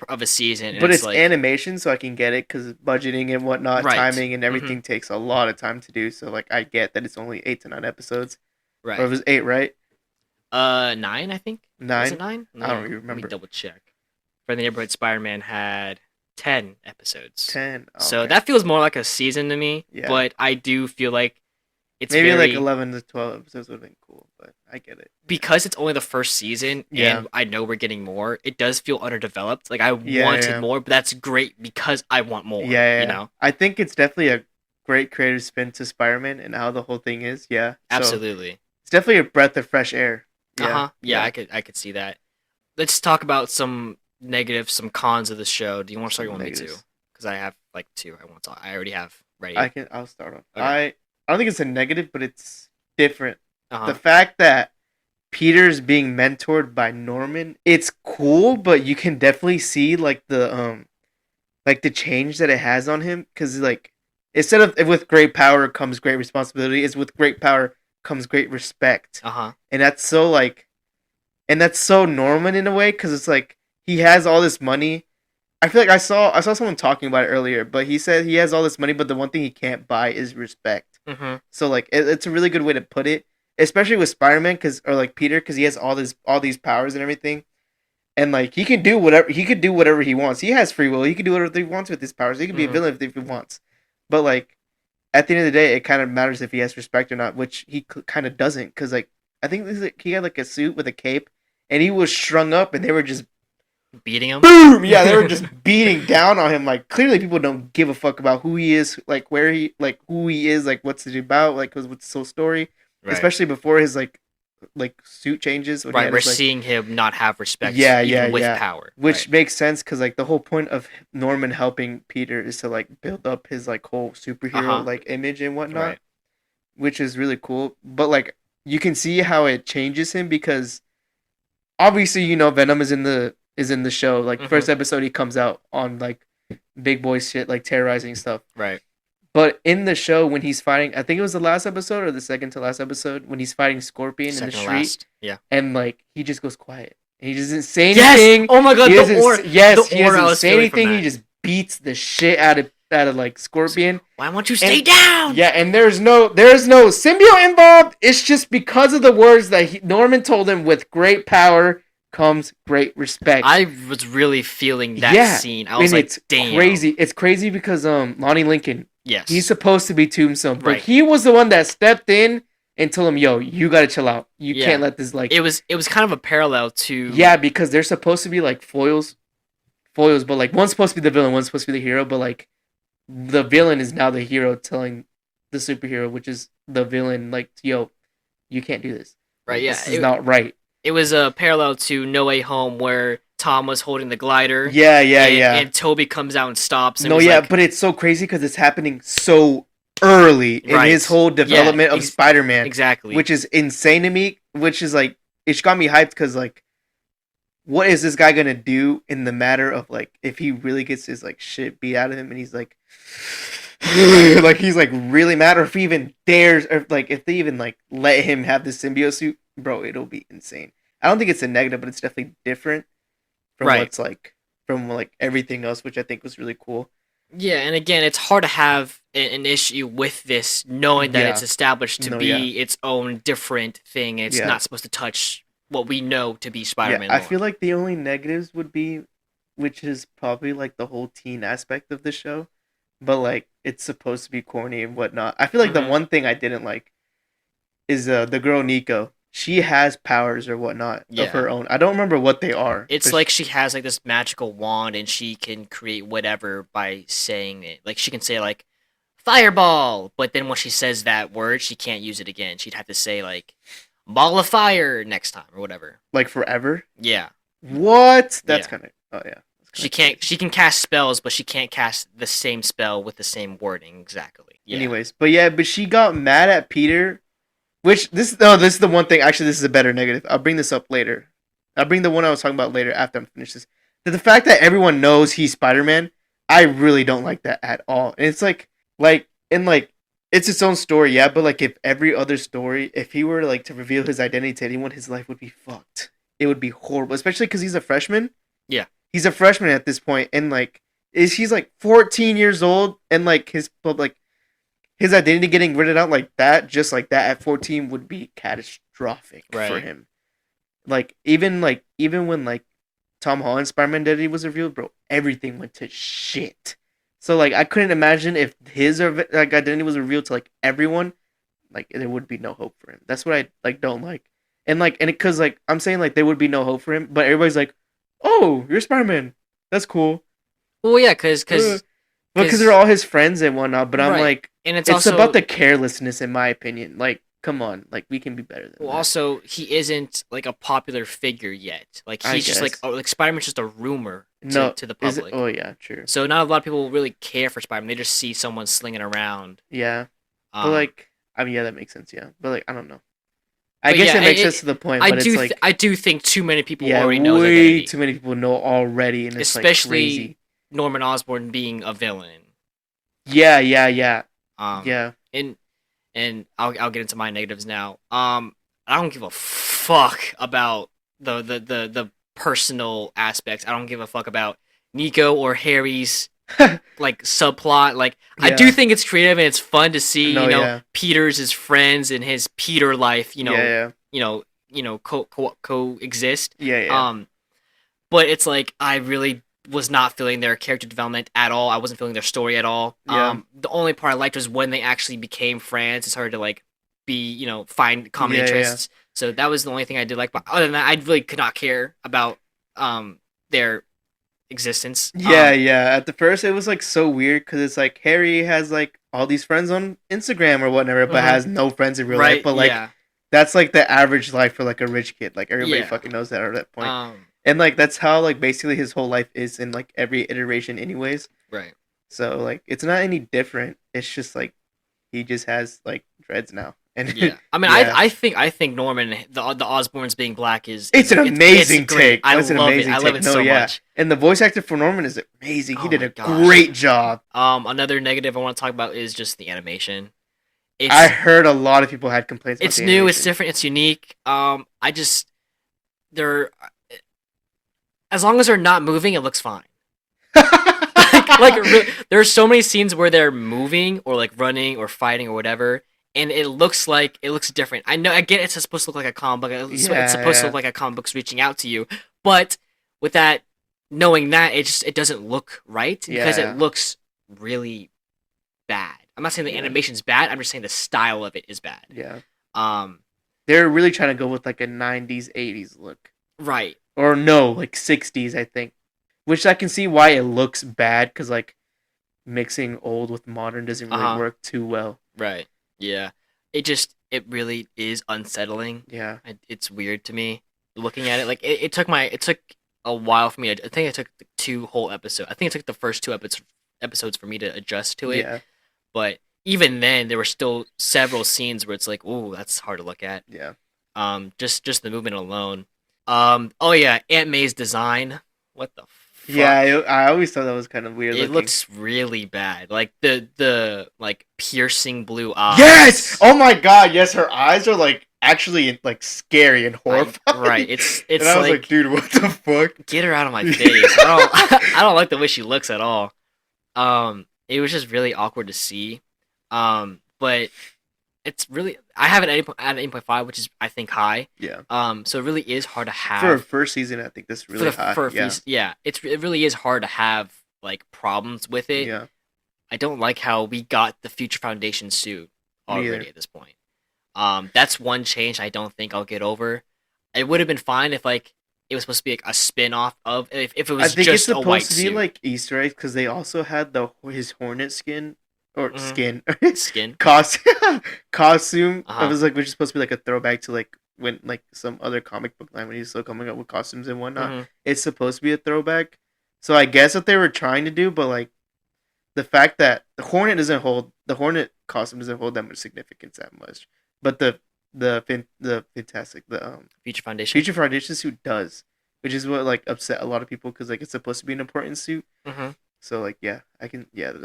of a season. And but it's like, animation, so I can get it because budgeting and whatnot, timing and everything takes a lot of time to do. So, like, I get that it's only 8 to 9 episodes. Right. Or it was 8, right? 9, I think. 9? Was it 9? I don't even remember. Let me double check. Friendly Neighborhood Spider-Man had 10 episodes. 10. Okay. So that feels more like a season to me. Yeah. But I do feel like It's Maybe very like 11 to 12 episodes would have been cool, but I get it. because it's only the first season, Yeah. and I know we're getting more. It does feel underdeveloped. Like I Yeah, wanted yeah. more, but that's great because I want more. Yeah, You yeah. know, I think it's definitely a great creative spin to Spider-Man and how the whole thing is. Yeah. So absolutely. it's definitely a breath of fresh air. Yeah. Uh-huh. Yeah, I could see that. Let's talk about some negatives, some cons of the show. Do you want to start? Or you want me to? Negatives. Because I have like two. I want to. I already have ready. I'll start off. Okay. I don't think it's a negative, but it's different. Uh-huh. The fact that Peter's being mentored by Norman, it's cool, but you can definitely see like the change that it has on him, because like instead of with great power comes great responsibility, it's with great power comes great respect. Uh-huh. And that's so like, and that's so Norman in a way, because it's like he has all this money. I feel like I saw someone talking about it earlier, but he said he has all this money, but the one thing he can't buy is respect. Mm-hmm. So like it's a really good way to put it, especially with Spider-Man, or like Peter, because he has all these powers and everything, and like he could do whatever he wants. He has free will. He can do whatever he wants with his powers. He can be a villain if he wants. But like at the end of the day, it kind of matters if he has respect or not, which he kind of doesn't, because like I think he had like a suit with a cape, and he was strung up, and they were just Beating him. boom. Yeah, they were just beating down on him. Like clearly, people don't give a fuck about who he is, like who he is, like what's it about, like what's the whole story, Right. especially before his like suit changes. When he Right. had We're his, like, seeing him not have respect. Yeah, even yeah, with yeah. power. which Right. makes sense, because like the whole point of Norman helping Peter is to like build up his like whole superhero like image and whatnot, Right. which is really cool. But like you can see how it changes him, because obviously Venom is in the show. Like first episode he comes out on like big boy shit, like terrorizing stuff. Right. But in the show, when he's fighting, I think it was the last episode or the second to last episode, when he's fighting Scorpion in the Second to street, last. Yeah. and like he just goes quiet. He doesn't say Yes! anything. Oh my god, He the doesn't aura. yes, the he aura I doesn't was say feeling from anything. He that. just beats the shit out of like Scorpion. Why won't you stay And- down? Yeah, and there's no symbiote involved. It's just because of the words that Norman told him. With great power comes great respect. I was really feeling that scene. I was and like, it's damn. crazy. It's crazy because Lonnie Lincoln, Yes. he's supposed to be Tombstone, but Right. he was the one that stepped in and told him, "Yo, you gotta chill out. You Yeah. can't let this like." It was kind of a parallel to Yeah, because they're supposed to be like foils, but like one's supposed to be the villain, one's supposed to be the hero, but like the villain is now the hero telling the superhero, which is the villain, like, "Yo, you can't do this. right. Yeah. This is not right." It was a parallel to No Way Home where Tom was holding the glider. Yeah, And Toby comes out and stops. And No, was yeah, like, but it's so crazy because it's happening so early in Right. his whole development of Spider-Man, exactly. which is insane to me. Which is like, it's got me hyped because like, what is this guy gonna do in the matter of like, if he really gets his like shit beat out of him and he's like, like he's like really mad, or if he even dares, or like if they even like let him have the symbiote suit, bro, it'll be insane. I don't think it's a negative, but it's definitely different from Right. what's like from like everything else, which I think was really cool. Yeah, and again, it's hard to have an issue with this, knowing that Yeah. it's established to No, be yeah. its own different thing. It's Yeah. not supposed to touch what we know to be Spider-Man. Yeah, I lore. feel like the only negatives would be, which is probably like the whole teen aspect of the show, but like it's supposed to be corny and whatnot. I feel like the Mhm. one thing I didn't like is the girl Nico. She has powers or whatnot Yeah. of her own. I don't remember what they are. It's but like she has like this magical wand and she can create whatever by saying it. Like she can say like fireball, but then when she says that word, she can't use it again. She'd have to say like ball of fire next time or whatever. like forever. Yeah. What? That's Yeah. kind of yeah. That's She kinda can't she can cast spells, but she can't cast the same spell with the same wording exactly. Yeah. Anyways, but she got mad at Peter, which this is the one thing. Actually, this is a better negative. I'll bring this up later. I'll bring the one I was talking about later after I'm finished this. The fact that everyone knows he's Spider-Man, I really don't like that at all. And it's like it's its own story, yeah. But like if every other story, if he were like to reveal his identity to anyone, his life would be fucked. It would be horrible, especially because he's a freshman. Yeah. He's a freshman at this point, and like he's like 14 years old, and like his identity getting written out like that, just like that at 14 would be catastrophic for Right. him. Even when like Tom Holland's Spider-Man identity was revealed, bro, everything went to shit. So like I couldn't imagine if his like identity was revealed to like everyone, like there would be no hope for him. That's what I like don't like. And because like I'm saying like there would be no hope for him, but everybody's like, "Oh, you're Spider-Man. That's cool." Well, yeah, because they're all his friends and whatnot. But I'm Right. like, and it's it's also about the carelessness, in my opinion. Like, come on, like we can be better than well, that. also he isn't like a popular figure yet. Like I he's just like guess. like Spider-Man's just a rumor No, to the is it? public. Oh yeah, true. So not a lot of people really care for Spider-Man. They just see someone slinging around. Yeah, but Um, like, I mean, yeah, that makes sense. Yeah, but like, I don't know. I But guess yeah, it makes sense to the point, I but do it's like, I do think too many people yeah, already know his way identity, too many people know already, and it's like especially crazy. Norman Osborn being a villain. Yeah. Yeah, and I'll get into my negatives now. I don't give a fuck about the personal aspects. I don't give a fuck about Nico or Harry's like subplot. Like I do Yeah. think it's creative and it's fun to see. No, yeah. Peter's his friends and his Peter life. Yeah. Coexist. Yeah. But it's like I really was not feeling their character development at all. I wasn't feeling their story at all. Yeah. The only part I liked was when they actually became friends. It's hard to like be, find common Yeah, yeah. interests. So that was the only thing I did like. But other than that, I really could not care about their existence. Yeah. At the first, it was like so weird because it's like Harry has like all these friends on Instagram or whatever, but Mhm. has no friends in real Right. life. But like, yeah. that's like the average life for like a rich kid. Like everybody Yeah. fucking knows that at that point. Um. And like that's how like basically his whole life is in like every iteration, anyways. Right. So like it's not any different. It's just like he just has like dreads now. And Yeah. I mean, yeah. I think Norman the Osborns being black is It's an amazing it's great. take. I It's an love amazing it. I love take. it No, so yeah. much. And the voice actor for Norman is amazing. He Oh did my a gosh. great job. Another negative I want to talk about is just the animation. It's I heard a lot of people had complaints. it's about new, the it's different, it's unique. I just they're as long as they're not moving, it looks fine. animation. There are so many scenes where they're moving or like running or fighting or whatever, and it looks different. I know, I get it's supposed to look like a comic book. It's supposed to look like a comic book's reaching out to you, but with that, knowing that it doesn't look right because Yeah. it looks really bad. I'm not saying the animation's bad. I'm just saying the style of it is bad. Yeah. Um, They're really trying to go with like a 90s, 80s look. right. Or no, like 60s, I think. Which I can see why it looks bad, because like mixing old with modern doesn't really work too well. Right. Yeah. It really is unsettling. Yeah. It's weird to me looking at it. Like it took a while for me. I think it took 2 whole episodes. I think it took the first 2 episodes for me to adjust to it. Yeah. But even then, there were still several scenes where it's like, ooh, that's hard to look at. Yeah. Just the movement alone. Oh yeah, Aunt May's design. What the fuck? Yeah, I always thought that was kind of weird. It looks really bad. Like the like piercing blue eyes. Yes! Oh my god, yes, her eyes are like actually like scary and horrifying. Right. It's and I was like, dude, what the fuck? Get her out of my face. I don't like the way she looks at all. It was just really awkward to see. But it's really I have it at 8.5, which is I think high. Yeah. So it really is hard to have For a first season, I think that's really high. It really is hard to have like problems with it. Yeah. I don't like how we got the Future Foundation suit already Neither. at this point. That's one change I don't think I'll get over. It would have been fine if like it was supposed to be like a spin-off of if it was I think just it's a white supposed to be suit. like Easter eggs because they also had his Hornet skin or Mhm. skin Skin. costume. Uh-huh. It was like which is supposed to be like a throwback to like when like some other comic book line when he's still coming up with costumes and whatnot. Mhm. It's supposed to be a throwback. So I guess what they were trying to do, but like the fact that the Hornet costume doesn't hold that much significance that much, but the fantastic Future Foundation. Future Foundation suit does, which is what like upset a lot of people because like it's supposed to be an important suit. Mm-hmm. So like that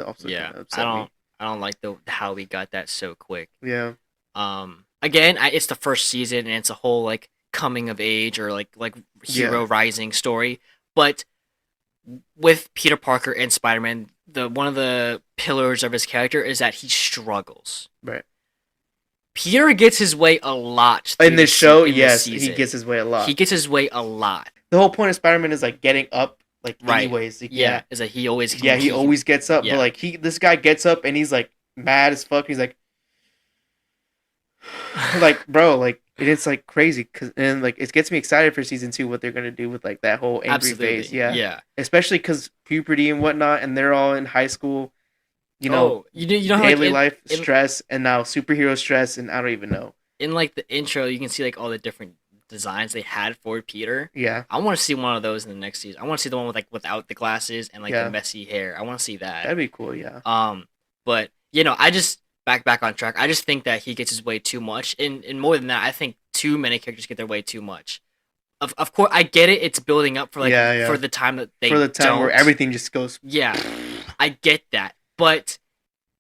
also kinda upset I don't like how we got that so quick. me. Yeah, Again, it's the first season and it's a whole like coming of age or like hero rising story, but with Peter Parker and Spider-Man, one of the pillars of his character is that he struggles. right. Peter gets his way a lot In this show, in this yes, season. he gets his way a lot. He gets his way a lot. The whole point of Spider-Man is like getting up, like Right. anyways. Like, Yeah, is that he always he always gets up, yeah. but like this guy gets up and he's like mad as fuck. He's like, like, bro, like, it's like crazy, and like it gets me excited for season 2 what they're gonna do with like that whole angry phase. Absolutely. Yeah, Yeah. especially because puberty and whatnot, and they're all in high school. Oh, you know how, like Daily life stress, and now superhero stress, and I don't even know. in like the intro, you can see like all the different designs they had for Peter. Yeah, I want to see one of those in the next season. I want to see the one with like without the glasses and like Yeah. the messy hair. I want to see that. that'd be cool. Yeah, But I just back on track. I just think that he gets his way too much, and more than that, I think too many characters get their way too much. Of course, I get it. It's building up for like Yeah. for the time that they for the time where don't. everything just goes. Yeah, I get that, but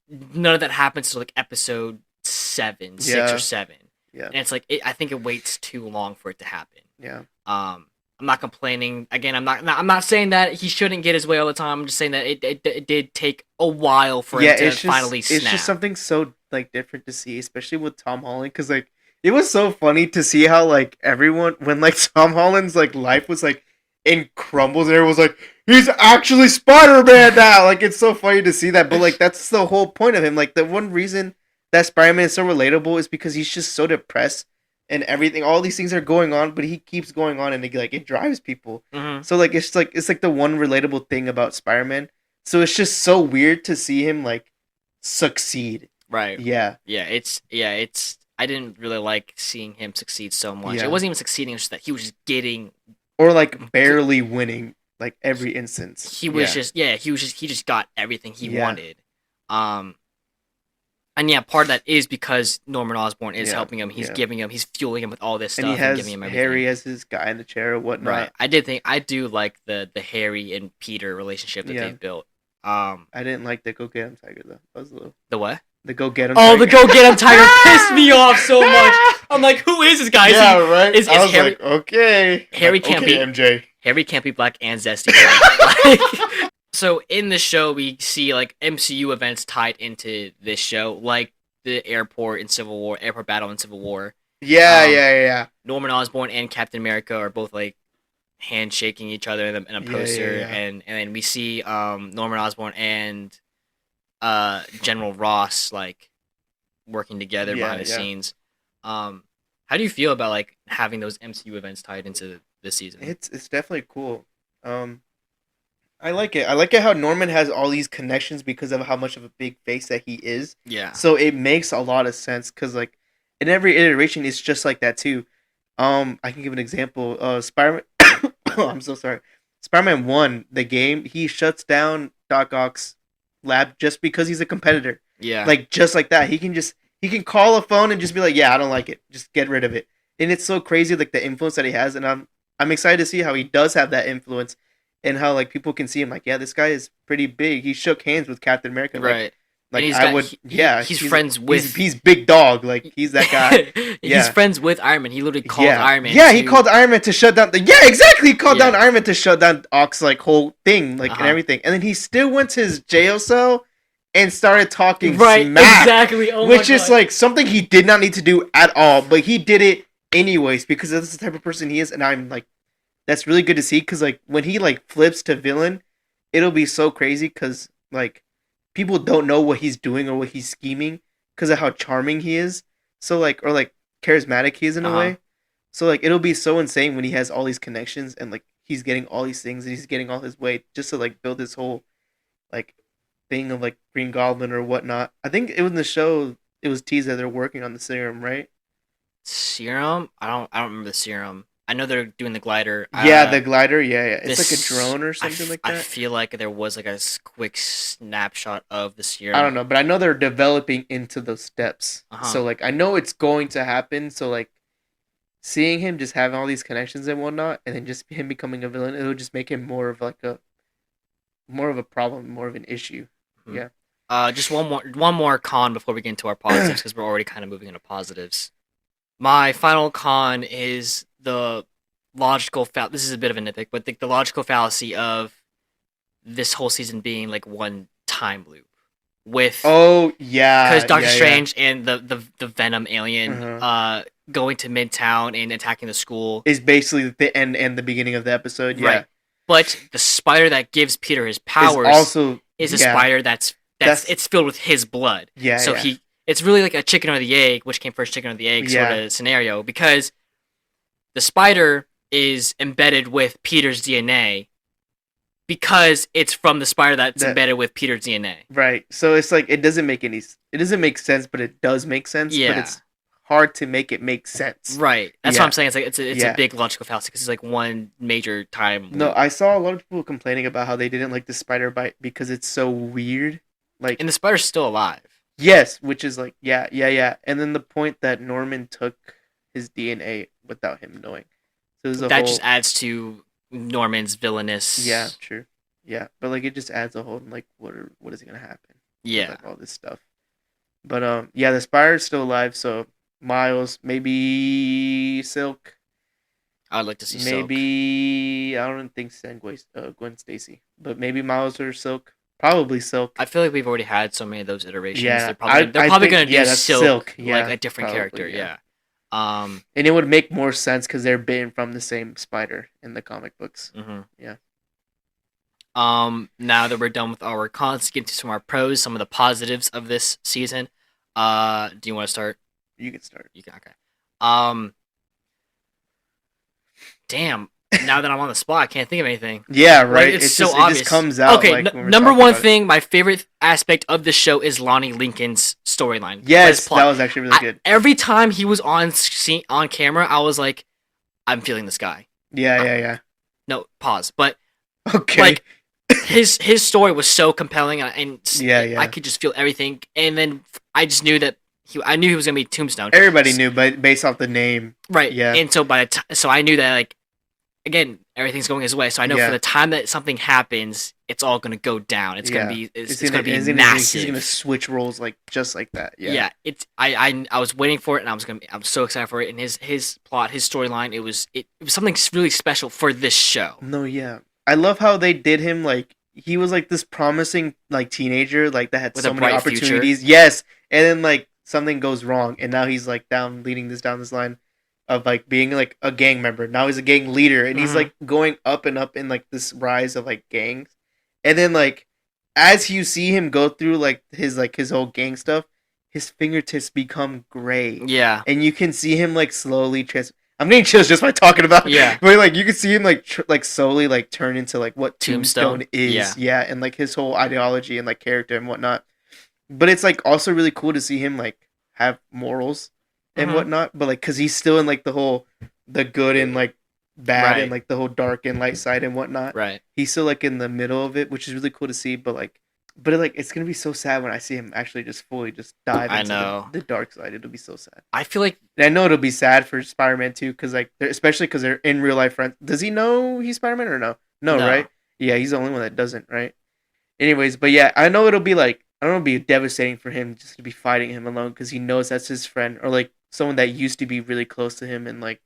none of that happens till like episode 6 Yeah. or 7. Yeah. And it's like I think it waits too long for it to happen. Yeah, I'm not complaining. Again, I'm not saying that he shouldn't get his way all the time. I'm just saying that it did take a while for him to finally snap. It's just something so like different to see, especially with Tom Holland, because like it was so funny to see how like everyone when like Tom Holland's like life was like in crumbles, and everyone was like, he's actually Spider-Man now. Like it's so funny to see that, but like that's the whole point of him. Like the one reason that Spider-Man is so relatable is because he's just so depressed and everything. All these things are going on, but he keeps going on, and it drives people. Mhm. So like it's like the one relatable thing about Spider-Man. So it's just so weird to see him like succeed. Right. Yeah. It's I didn't really like seeing him succeed so much. Yeah. It wasn't even succeeding, it's just that he was just getting Or like barely winning like every instance. he just got everything he Yeah. wanted. And yeah, part of that is because Norman Osborn is Yeah, helping him. He's yeah. giving him, he's fueling him with all this stuff And he has giving him everything. Harry as his guy in the chair or whatnot. Right. I do like the Harry and Peter relationship that Yeah. they've built. I didn't like the Go Get 'em Tiger though. That was a little The what? the Go Get 'em Oh, Tiger. the Go Get 'em Tiger pissed me off so much. I'm like, who is this guy? Yeah, right. is I was Harry- like, okay. Harry Like, can't okay, be- MJ. Harry can't be black and zesty. Like, so in the show, we see like MCU events tied into this show, like the airport battle in Civil War. Yeah, Um, yeah. Norman Osborn and Captain America are both like handshaking each other in a Yeah, poster, yeah. and then we see Norman Osborn and General Ross like working together Yeah, behind the yeah. scenes. How do you feel about like having those MCU events tied into this season? It's definitely cool. I like it. I like it how Norman has all these connections because of how much of a big face that he is. Yeah. So it makes a lot of sense because like in every iteration, it's just like that too. I can give an example. Spider-Man. Oh, I'm so sorry. Spider-Man 1, the game, he shuts down Doc Ock's lab just because he's a competitor. Yeah. Like just like that, he can call a phone and just be like, yeah, I don't like it, just get rid of it. And it's so crazy like the influence that he has, and I'm excited to see how he does have that influence. And how like people can see him like, yeah, this guy is pretty big. He shook hands with Captain America, right. Like And I would, yeah. He's friends with. He's big dog. Like he's that guy. Yeah. He's friends with Iron Man. He literally called yeah. Iron Man. Yeah, he called Iron Man to shut down. Yeah, exactly. He called Yeah. down Iron Man to shut down Ock's like whole thing, like and everything. And then he still went to his jail cell and started talking Right. smack, Exactly. Oh which my is God. like something he did not need to do at all, but he did it anyways because that's the type of person he is. And I'm like, that's really good to see because like when he like flips to villain, it'll be so crazy because like people don't know what he's doing or what he's scheming because of how charming he is. So like or like charismatic he is in a way. So like it'll be so insane when he has all these connections and like he's getting all these things and he's getting all his way just to like build this whole like thing of like Green Goblin or whatnot. I think it was in the show. It was teased that they're working on the serum, right? Serum? I don't remember the serum. I know they're doing the glider. Yeah, the glider. Yeah. It's like a this- drone or something like I that. feel like there was like a quick snapshot of the serum. I don't know, but I know they're developing into those steps. Uh-huh. So like I know it's going to happen. So like seeing him just having all these connections and whatnot, and then just him becoming a villain, it'll just make him more of a problem, more of an issue. Mhm. Yeah. Just one more con before we get into our positives because we're already kind of moving into positives. My final con is the logical this is a bit of a nitpick, but the logical fallacy of this whole season being like one time loop with Oh yeah. because Doctor yeah, yeah. Strange and the Venom alien Uh-huh. going to Midtown and attacking the school. Is basically the end and the beginning of the episode. Yeah. Right. But the spider that gives Peter his powers Is also is a yeah. spider that's That's- it's filled with his blood. Yeah. So yeah. it's really like a chicken or the egg, which came first, chicken or the egg sort of scenario, because the spider is embedded with Peter's DNA because it's from the spider that's embedded with Peter's DNA. Right. So it's like it doesn't make sense, but it does make sense. Yeah. But it's hard to make it make sense. Right. That's what I'm saying. It's like it's a big logical fallacy because it's like one major time. No, I saw a lot of people complaining about how they didn't like the spider bite because it's so weird. Like, and the spider's still alive. Yes, which is like yeah. And then the point that Norman took his DNA without him knowing. So that just adds to Norman's villainous. Yeah, true. Yeah, but like it just adds a whole like what is gonna happen? Yeah, like, all this stuff. But yeah, the spider's still alive. So Miles, maybe Silk. I'd like to see maybe Silk. I don't think Gwen Stacy, but maybe Miles or Silk. Probably Silk. I feel like we've already had so many of those iterations. Yeah, they're probably gonna do Silk yeah, like a different character. Yeah. And it would make more sense because they're bitten from the same spider in the comic books. Mm-hmm. Yeah. Now that we're done with our cons, get into some of our pros, some of the positives of this season. Do you want to start? You can start. You can. Okay. Damn. Now that I'm on the spot, I can't think of anything. Yeah, right. Like, it's so obvious. It just comes out. Okay, like, number one thing, my favorite aspect of the show is Lonnie Lincoln's storyline. Yes, that was actually really good. Every time he was on camera, I was like, I'm feeling this guy. Yeah. No, pause. But okay, like his story was so compelling, and yeah, I could just feel everything. And then I just knew that I knew he was gonna be Tombstone. Everybody knew, but based off the name, right? Yeah, and so so I knew that like. Again, everything's going his way, so I know for the time that something happens, it's all gonna go down. It's gonna be it's gonna be massive. He's gonna switch roles like just like that. Yeah. It's I was waiting for it, and I'm so excited for it. And his plot, his storyline, it was something really special for this show. No, yeah, I love how they did him. Like he was like this promising like teenager, like that had so many opportunities. Future. Yes, and then like something goes wrong, and now he's like leading down this line of like being like a gang member. Now he's a gang leader, and he's like going up and up in like this rise of like gangs. And then like as you see him go through like his whole gang stuff, his fingertips become gray. Yeah, and you can see him like slowly I'm getting chills just by talking about it. Yeah, but like you can see him like slowly like turn into like what Tombstone is. Yeah, and like his whole ideology and like character and whatnot. But it's like also really cool to see him like have morals and whatnot, but like because he's still in like the good and like bad and like the whole dark and light side and whatnot. Right. He's still like in the middle of it, which is really cool to see. But it's gonna be so sad when I see him actually just fully just dive into the dark side. It'll be so sad. I feel like and I know it'll be sad for Spider-Man too, because like especially because they're in real life friends. Does he know he's Spider-Man or no? No, right? Yeah, he's the only one that doesn't, right? Anyways, but yeah, I know it'll be like it'll be devastating for him just to be fighting him alone because he knows that's his friend or like someone that used to be really close to him and like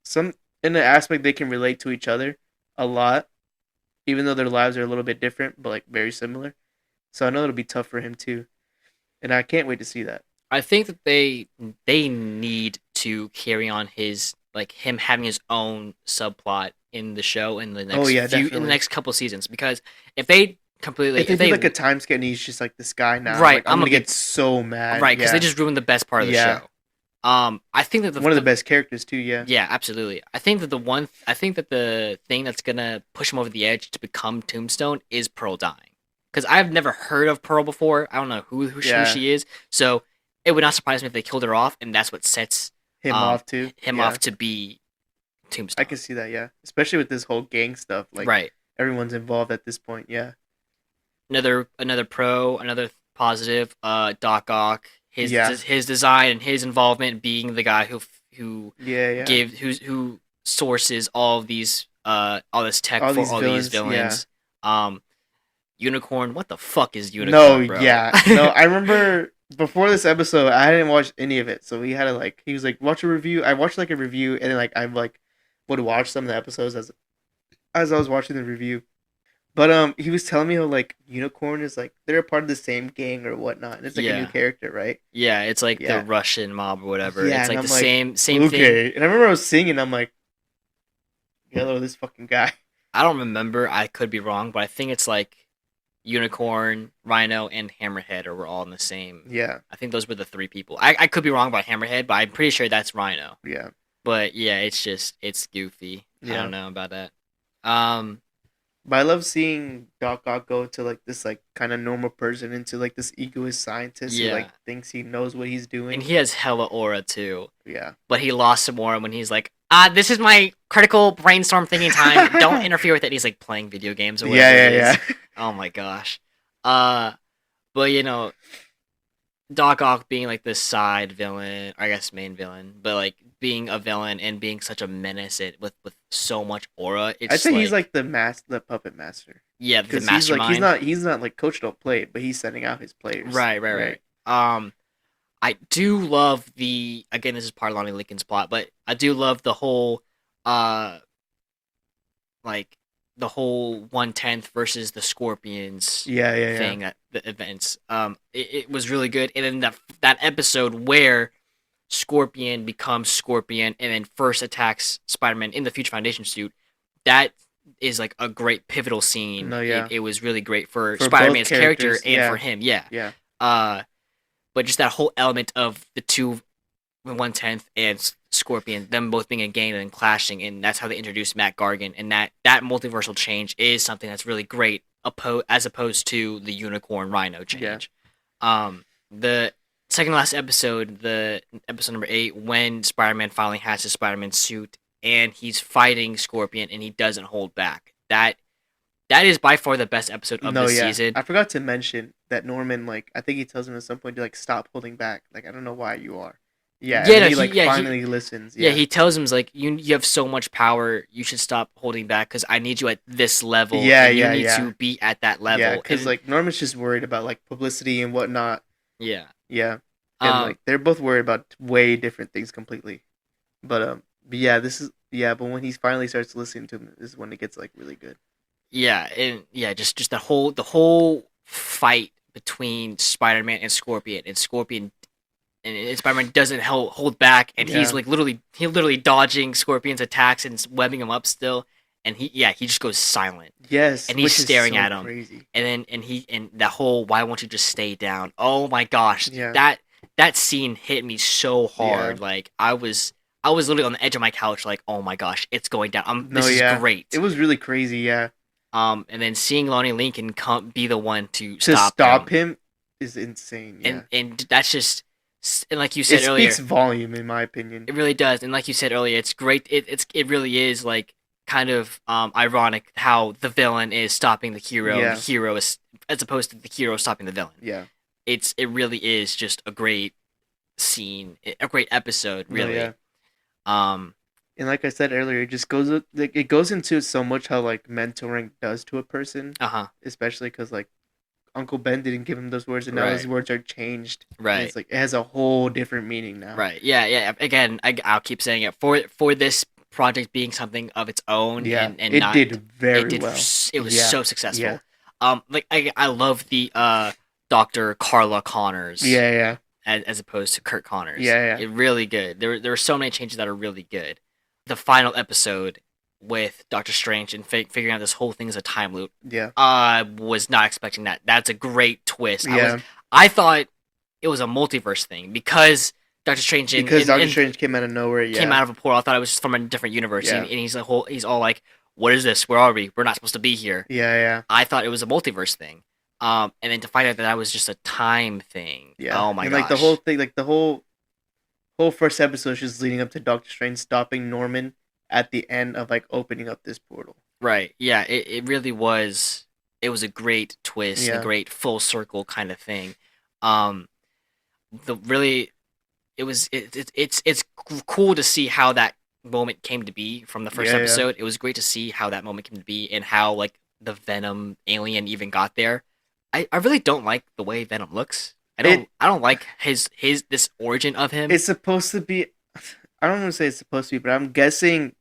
some in an aspect they can relate to each other a lot, even though their lives are a little bit different but like very similar. So I know it'll be tough for him too, and I can't wait to see that. I think that they need to carry on his like him having his own subplot in the show in the next in the next couple seasons, because if they completely if they do like a time skip and he's just like this guy now, right? Like, I'm gonna get so mad, right? Because they just ruined the best part of the show. I think that one of the best characters too. Yeah. Yeah, absolutely. I think that the thing that's gonna push him over the edge to become Tombstone is Pearl dying. Because I've never heard of Pearl before. I don't know who she is. So it would not surprise me if they killed her off, and that's what sets him off too. Off to be Tombstone. I can see that. Yeah, especially with this whole gang stuff. Like everyone's involved at this point. Yeah. Another pro, another positive. Doc Ock. His design and his involvement being the guy who sources all of these all this tech for all these villains. Yeah. Unicorn, what the fuck is Unicorn? No, I remember before this episode I hadn't watched any of it, so he was like watch a review. I watched like a review and then like I like would watch some of the episodes as I was watching the review. But he was telling me how like Unicorn is like they're a part of the same gang or whatnot. And it's like a new character, right? Yeah, it's like the Russian mob or whatever. Yeah, it's like the same thing. Okay. And I remember I was singing and I'm like, hello, this fucking guy. I don't remember, I could be wrong, but I think it's like Unicorn, Rhino, and Hammerhead were all in the same. Yeah. I think those were the 3 people. I could be wrong about Hammerhead, but I'm pretty sure that's Rhino. Yeah. But yeah, it's goofy. Yeah. I don't know about that. But I love seeing Doc Ock go to like this like kind of normal person into like this egoist scientist who like thinks he knows what he's doing. And he has hella aura too. Yeah. But he lost some aura when he's like, this is my critical brainstorm thinking time. Don't interfere with it. And he's like playing video games or whatever. Yeah. Oh my gosh. But you know, Doc Ock being like this side villain, or I guess main villain, but like being a villain and being such a menace with so much aura. I'd say he's like the puppet master. Yeah, the because mastermind. he's not like coach don't play it, but he's sending out his players. Right. I do love again, this is part of Lonnie Lincoln's plot, but I do love the whole like the whole 1/10 versus the Scorpions thing at the events. It was really good. And then that episode where Scorpion becomes Scorpion and then first attacks Spider-Man in the Future Foundation suit, that is like a great pivotal scene. No, yeah. It was really great for Spider-Man's character and for him. Yeah. But just that whole element of the two 1/10 and Scorpion, them both being a gang and then clashing, and that's how they introduced Matt Gargan, and that multiversal change is something that's really great, as opposed to the Unicorn Rhino change. The second to last episode, the episode number 8, when Spider-Man finally has his Spider-Man suit and he's fighting Scorpion and he doesn't hold back. That is by far the best episode of the season. I forgot to mention that Norman, like, I think he tells him at some point to like stop holding back. Like, I don't know why you are. Yeah, he finally listens. Yeah, he tells him, he's like, you have so much power, you should stop holding back because I need you at this level. You need to be at that level. Yeah, because like Norman's just worried about like publicity and whatnot. Yeah. Yeah, and like they're both worried about way different things completely. But yeah, but when he finally starts listening to him, this is when it gets like really good. Yeah, and just the whole fight between Spider-Man and Scorpion, and Spider-Man doesn't hold back, and he's like literally dodging Scorpion's attacks and webbing him up still, and he just goes silent. Yes, and he's staring at him, crazy. and that whole "why won't you just stay down?" Oh my gosh, that scene hit me so hard. Like I was literally on the edge of my couch, like, oh my gosh, it's going down. This is great. It was really crazy, yeah. And then seeing Lonnie Lincoln be the one to stop him is insane. Yeah, and that's just. And like you said earlier, it speaks volume, in my opinion. It really does. And like you said earlier, it's great. It really is like kind of ironic how the villain is stopping the hero. The hero is, as opposed to the hero stopping the villain. Yeah. It really is just a great scene, a great episode, really. Yeah. And like I said earlier, it just goes into so much how like mentoring does to a person. Especially because like Uncle Ben didn't give him those words, and now his words are changed. Right. And it's like it has a whole different meaning now. Right. Yeah. Again, I'll keep saying it for this project being something of its own. Yeah. And it did very well. It was so successful. Yeah. Like I love the Dr. Carla Connors. Yeah. As opposed to Kurt Connors. Yeah. It really good. There are so many changes that are really good. The final episode with Doctor Strange and figuring out this whole thing is a time loop. Yeah. I was not expecting that. That's a great twist. Yeah. I thought it was a multiverse thing because Doctor Strange Strange came out of nowhere. Yeah. Came out of a portal. I thought it was from a different universe. Yeah. And he's all like, "What is this? Where are we? We're not supposed to be here." Yeah. I thought it was a multiverse thing. And then to find out that was just a time thing. Yeah. Oh my gosh. And like the whole thing, like the whole first episode is just leading up to Doctor Strange stopping Norman at the end of like opening up this portal. Right. Yeah. It really was. It was a great twist, a great full circle kind of thing. It's cool to see how that moment came to be from the first episode. It was great to see how that moment came to be and how like the Venom alien even got there. I really don't like the way Venom looks. I don't like his this origin of him. It's supposed to be. I don't want to say it's supposed to be, but I'm guessing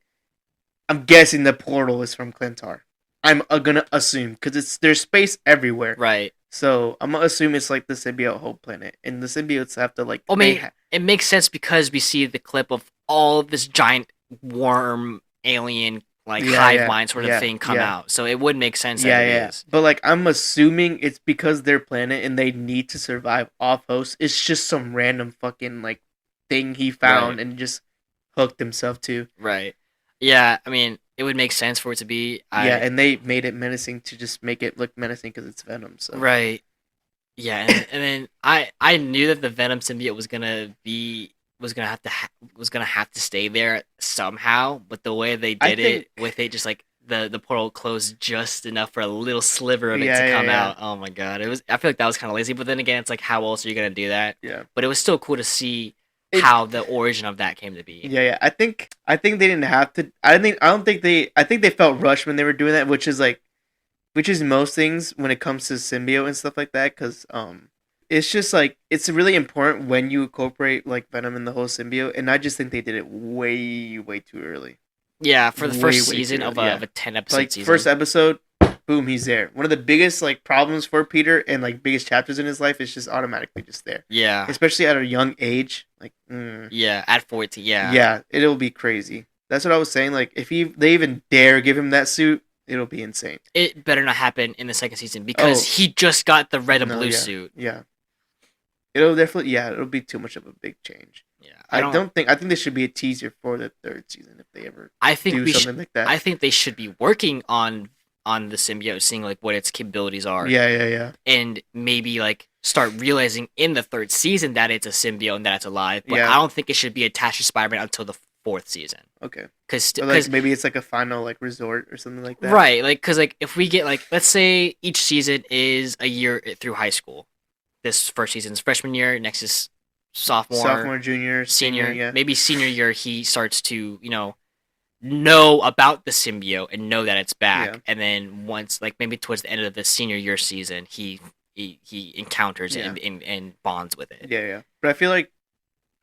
the portal is from Clintar. I'm gonna assume because there's space everywhere, right? So I'm gonna assume it's like the symbiote whole planet, and the symbiotes have to like. It makes sense because we see the clip of all of this giant worm alien like Yeah, hive yeah, mind sort of yeah, thing come yeah. out. So it would make sense Yeah, that it yeah. is. But like I'm assuming it's because their planet and they need to survive off host. It's just some random fucking like thing he found Right. and just hooked himself to. Right. Yeah, I mean, it would make sense for it to be. Yeah, and they made it menacing to just make it look menacing because it's Venom. So Right. Yeah, and then I knew that the Venom symbiote was gonna have to stay there somehow, but the way they I did think, it with it just like the portal closed just enough for a little sliver of it yeah, to yeah, come yeah, out. Oh my god, it was. I feel like that was kind of lazy, but then again, it's like how else are you gonna do that? yeah. But it was still cool to see It, how the origin of that came to be. yeah, yeah. I think they didn't have to. I don't think they. I think they felt rushed when they were doing that, which is most things when it comes to symbiote and stuff like that. Because it's just like it's really important when you incorporate like Venom in the whole symbiote, and I just think they did it way too early. Yeah, for the first Way too season early. of a 10 episode Like season. first episode, boom, he's there. One of the biggest like problems for Peter and like biggest chapters in his life is just automatically just there, Yeah, especially at a young age. Like, yeah, at 14, yeah. yeah, it'll be crazy. That's what I was saying. Like, if they even dare give him that suit, it'll be insane. It better not happen in the second season because he just got the red and No, blue yeah, suit. yeah. It'll definitely, yeah, it'll be too much of a big change. Yeah, I think this should be a teaser for the third season if they ever I think do we something should. like that. I think they should be working on the symbiote, seeing like what its capabilities are, Yeah. and maybe like start realizing in the third season that it's a symbiote and that it's alive. But Yeah. I don't think it should be attached to Spider-Man until the fourth season. Okay. Because Or like maybe it's like a final like resort or something like that. right, like because like if we get like let's say each season is a year through high school. This first season's freshman year, next is Sophomore, junior, senior. yeah. Maybe senior year he starts to know about the symbiote and know that it's back, Yeah. and then once like maybe towards the end of the senior year season he encounters it and bonds with it. Yeah. But I feel like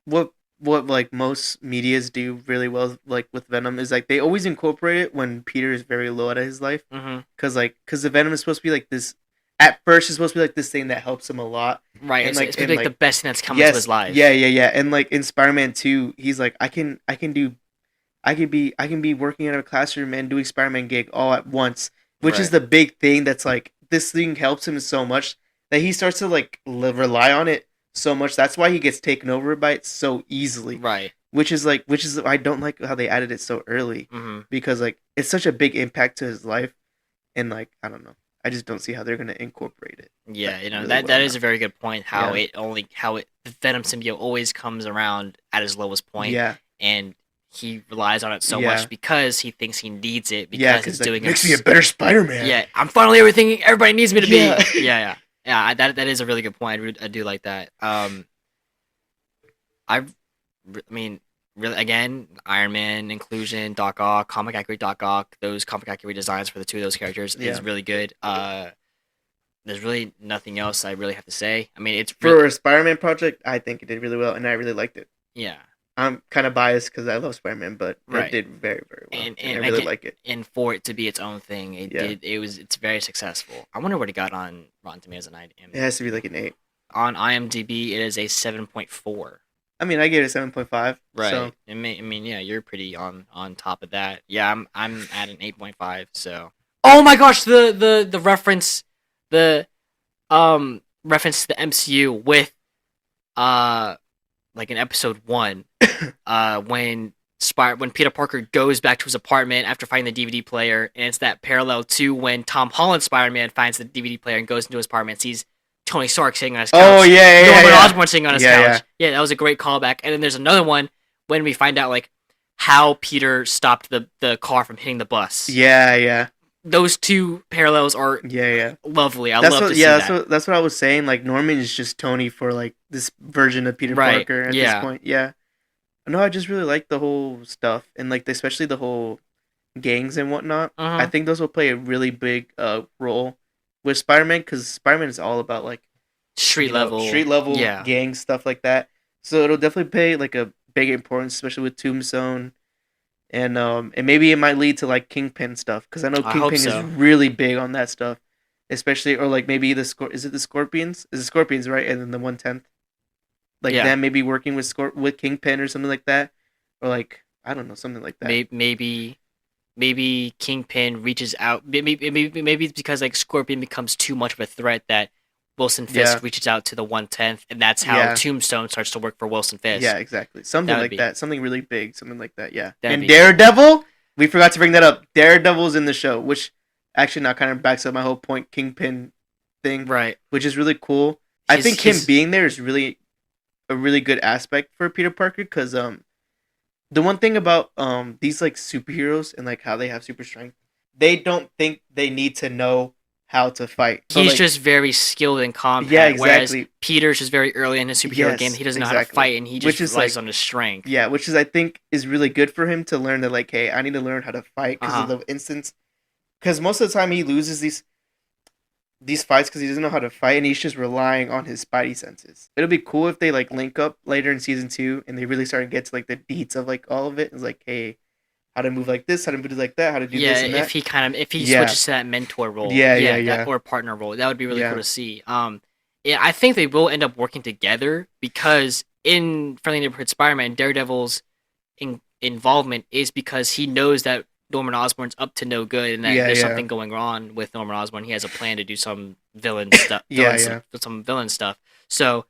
what like most medias do really well like with Venom is like they always incorporate it when Peter is very low at his life Mm-hmm. because the Venom is supposed to be like this. At first, it's supposed to be like this thing that helps him a lot. Right, And, it's, like- it's supposed to be and, like the best thing that's come Yes, into his life. yeah. And like in Spider-Man 2, he's like, I can be working in a classroom and doing Spider-Man gig all at once, which is Right. the big thing. That's like this thing helps him so much that he starts to like rely on it so much. That's why he gets taken over by it so easily. Right. Which is I don't like how they added it so early Mm-hmm. because like it's such a big impact to his life, and like I don't know. I just don't see how they're gonna incorporate it. Yeah, really that well is now. a very good point. How Yeah. the Venom symbiote always comes around at his lowest point, Yeah, and he relies on it so Yeah. much because he thinks he needs it yeah, because it's because doing makes him me a better Spider-Man. Yeah, I'm finally everything everybody needs me to Yeah. be. Yeah. That is a really good point. I do like that. I mean, really, again, Iron Man inclusion, Doc Ock, comic accurate Doc Ock, those comic accurate designs for the two of those characters Yeah. is really good. There's really nothing else I really have to say. I mean, it's For really, a Spider-Man project, I think it did really well, and I really liked it. yeah, I'm kind of biased because I love Spider-Man, but Right. it did very well. And I really again- like it. and for it to be its own thing, Yeah. it's very successful. I wonder what it got on Rotten Tomatoes and It has to be like an 8. on IMDb. It is a 7.4. I mean, I gave it a 7.5. Right. So I mean, yeah, you're pretty on top of that. Yeah, I'm at an 8.5. So. Oh my gosh, the reference, reference to the MCU with, like in episode 1, when Peter Parker goes back to his apartment after finding the DVD player, and it's that parallel to when Tom Holland Spider-Man finds the DVD player and goes into his apartment, and sees Tony Stark sitting on his couch. oh yeah, Norman Osborn sitting on his Yeah, couch. Yeah, that was a great callback. And then there's another one when we find out like how Peter stopped the car from hitting the bus. yeah. Those two parallels are Yeah. lovely. I That's love what. to see Yeah, that. that's what I was saying. Like Norman is just Tony for like this version of Peter Right, Parker at yeah. this point. Yeah. No, I just really like the whole stuff and like especially the whole gangs and whatnot. Uh-huh. I think those will play a really big role with Spider-Man because Spider-Man is all about like street level. Yeah. gang stuff like that. So it'll definitely play like a big importance, especially with Tombstone, and maybe it might lead to like Kingpin stuff because I know I hope Kingpin so. is really big on that stuff, especially or like maybe is it the Scorpions? Is it Scorpions right? And then the 1/10, like Yeah. them maybe working with Kingpin or something like that, or like I don't know something like that. Maybe maybe Kingpin reaches out. Maybe it's because like Scorpion becomes too much of a threat that Wilson Fisk reaches out to the 1/10th, and that's how Tombstone starts to work for Wilson Fisk. Yeah, exactly. Something like that. Something really big. Something like that. Yeah. And Daredevil, we forgot to bring that up. Daredevil's in the show, which actually now kind of backs up my whole point Kingpin thing, right? Which is really cool. I think him being there is really a really good aspect for Peter Parker, because the one thing about these like superheroes and like how they have super strength, they don't think they need to know how to fight. He's like, just very skilled in combat. Yeah, exactly. Whereas Peter's just very early in his superhero game. He doesn't know how to fight, and he just relies on his strength. Yeah, which is I think is really good for him to learn that like, hey, I need to learn how to fight because of the instance. Because most of the time he loses these fights because he doesn't know how to fight, and he's just relying on his spidey senses. It'll be cool if they like link up later in season 2 and they really start to get to like the deets of like all of it. It's like, hey, how to move like this, how to move like that, how to do this and that. If he switches to that mentor role, or partner role, that would be really cool to see. I think they will end up working together because in Friendly Neighborhood Spider-Man, Daredevil's involvement is because he knows that Norman Osborn's up to no good and that there's something going on with Norman Osborn. He has a plan to do some villain stuff. Some villain stuff. So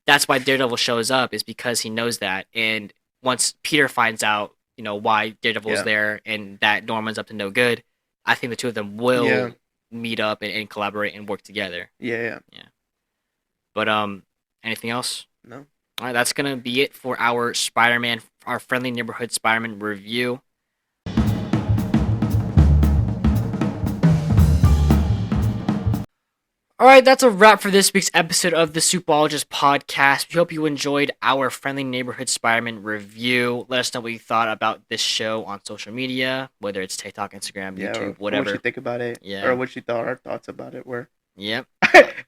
that's why Daredevil shows up, is because he knows that. And once Peter finds out, why Daredevil's there and that Norman's up to no good, I think the two of them will meet up and collaborate and work together. Yeah. But anything else? No. All right, that's gonna be it for our Friendly Neighborhood Spider-Man review. All right, that's a wrap for this week's episode of the Supeologists Podcast. We hope you enjoyed our Friendly Neighborhood Spider-Man review. Let us know what you thought about this show on social media, whether it's TikTok, Instagram, YouTube, whatever. What you think about it, or what you thought our thoughts about it were. Yep.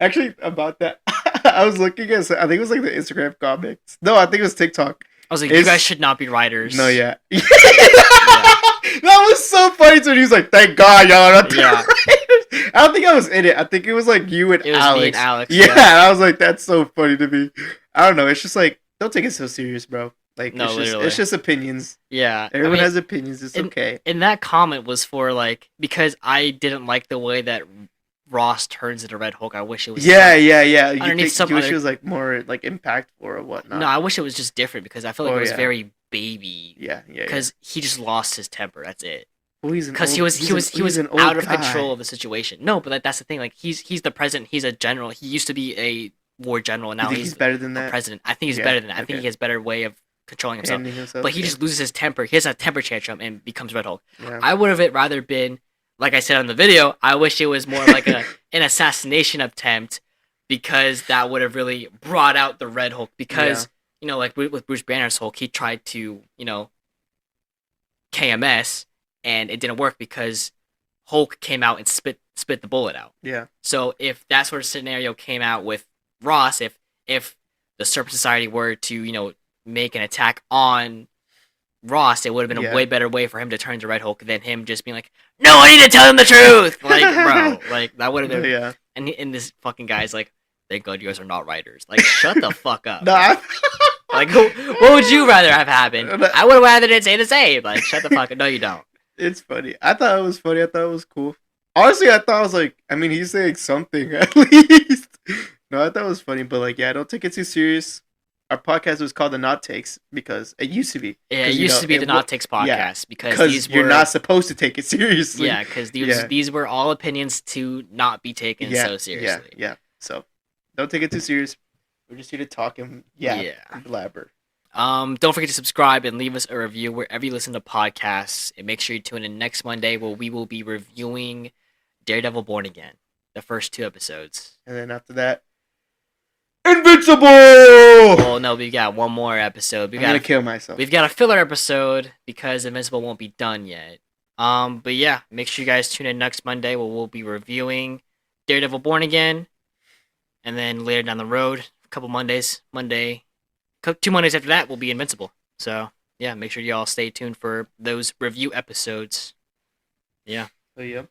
Actually, about that, I was looking at, I think it was like the Instagram comments. No, I think it was TikTok. I was like, you guys should not be writers. No, yeah. That was so funny. So he was like, thank God y'all are not the writers. I don't think I was in it. I think it was like you and Alex. Me and Alex. Yeah, and I was like, that's so funny to me. I don't know. It's just like, don't take it so serious, bro. Like, no, it's just opinions. Yeah. Everyone has opinions. It's okay. And that comment was for like, because I didn't like the way that Ross turns into Red Hulk. I wish it was yeah. You wish it was like more like impactful or whatnot. No, I wish it was just different because I feel like it was very baby. Yeah. Because he just lost his temper. That's it. Because he was out of control of the situation. No, but that's the thing. Like he's the president. He's a general. He used to be a war general, and now he's better than that. President. I think he's better than that. I think he has a better way of controlling himself. But he just loses his temper. He has a temper tantrum and becomes Red Hulk. Yeah. I would have rather been, like I said on the video, I wish it was more like an assassination attempt, because that would have really brought out the Red Hulk. Because like with Bruce Banner's Hulk, he tried to KMS. And it didn't work because Hulk came out and spit the bullet out. Yeah. So if that sort of scenario came out with Ross, if the Serpent Society were to make an attack on Ross, it would have been a way better way for him to turn to Red Hulk than him just being like, "No, I need to tell him the truth." Like, bro, like that would have been. Yeah. And this fucking guy's like, "Thank God you guys are not writers." Like, shut the fuck up. Nah. Like, what would you rather have happened? I would have rather did say the same. Like, shut the fuck up. No, you don't. It's funny. I thought it was funny. I thought it was cool. Honestly, I thought I was like, I mean, he's saying something at least. No, I thought it was funny, but like, yeah, don't take it too serious. Our podcast was called The Not Takes because it used to be. Yeah, it used to be The Not Takes podcast because you're not supposed to take it seriously. Yeah, because these were all opinions to not be taken so seriously. Yeah. So don't take it too serious. We're just here to talk and blabber. Don't forget to subscribe and leave us a review wherever you listen to podcasts. And make sure you tune in next Monday where we will be reviewing Daredevil Born Again, the first 2 episodes. And then after that, Invincible! Oh no, we got one more episode. I'm gonna kill myself. We've got a filler episode because Invincible won't be done yet. But yeah, make sure you guys tune in next Monday where we'll be reviewing Daredevil Born Again. And then later down the road, a couple Mondays, 2 Mondays after that will be Invincible. So, yeah, make sure you all stay tuned for those review episodes. Yeah. Oh, yeah.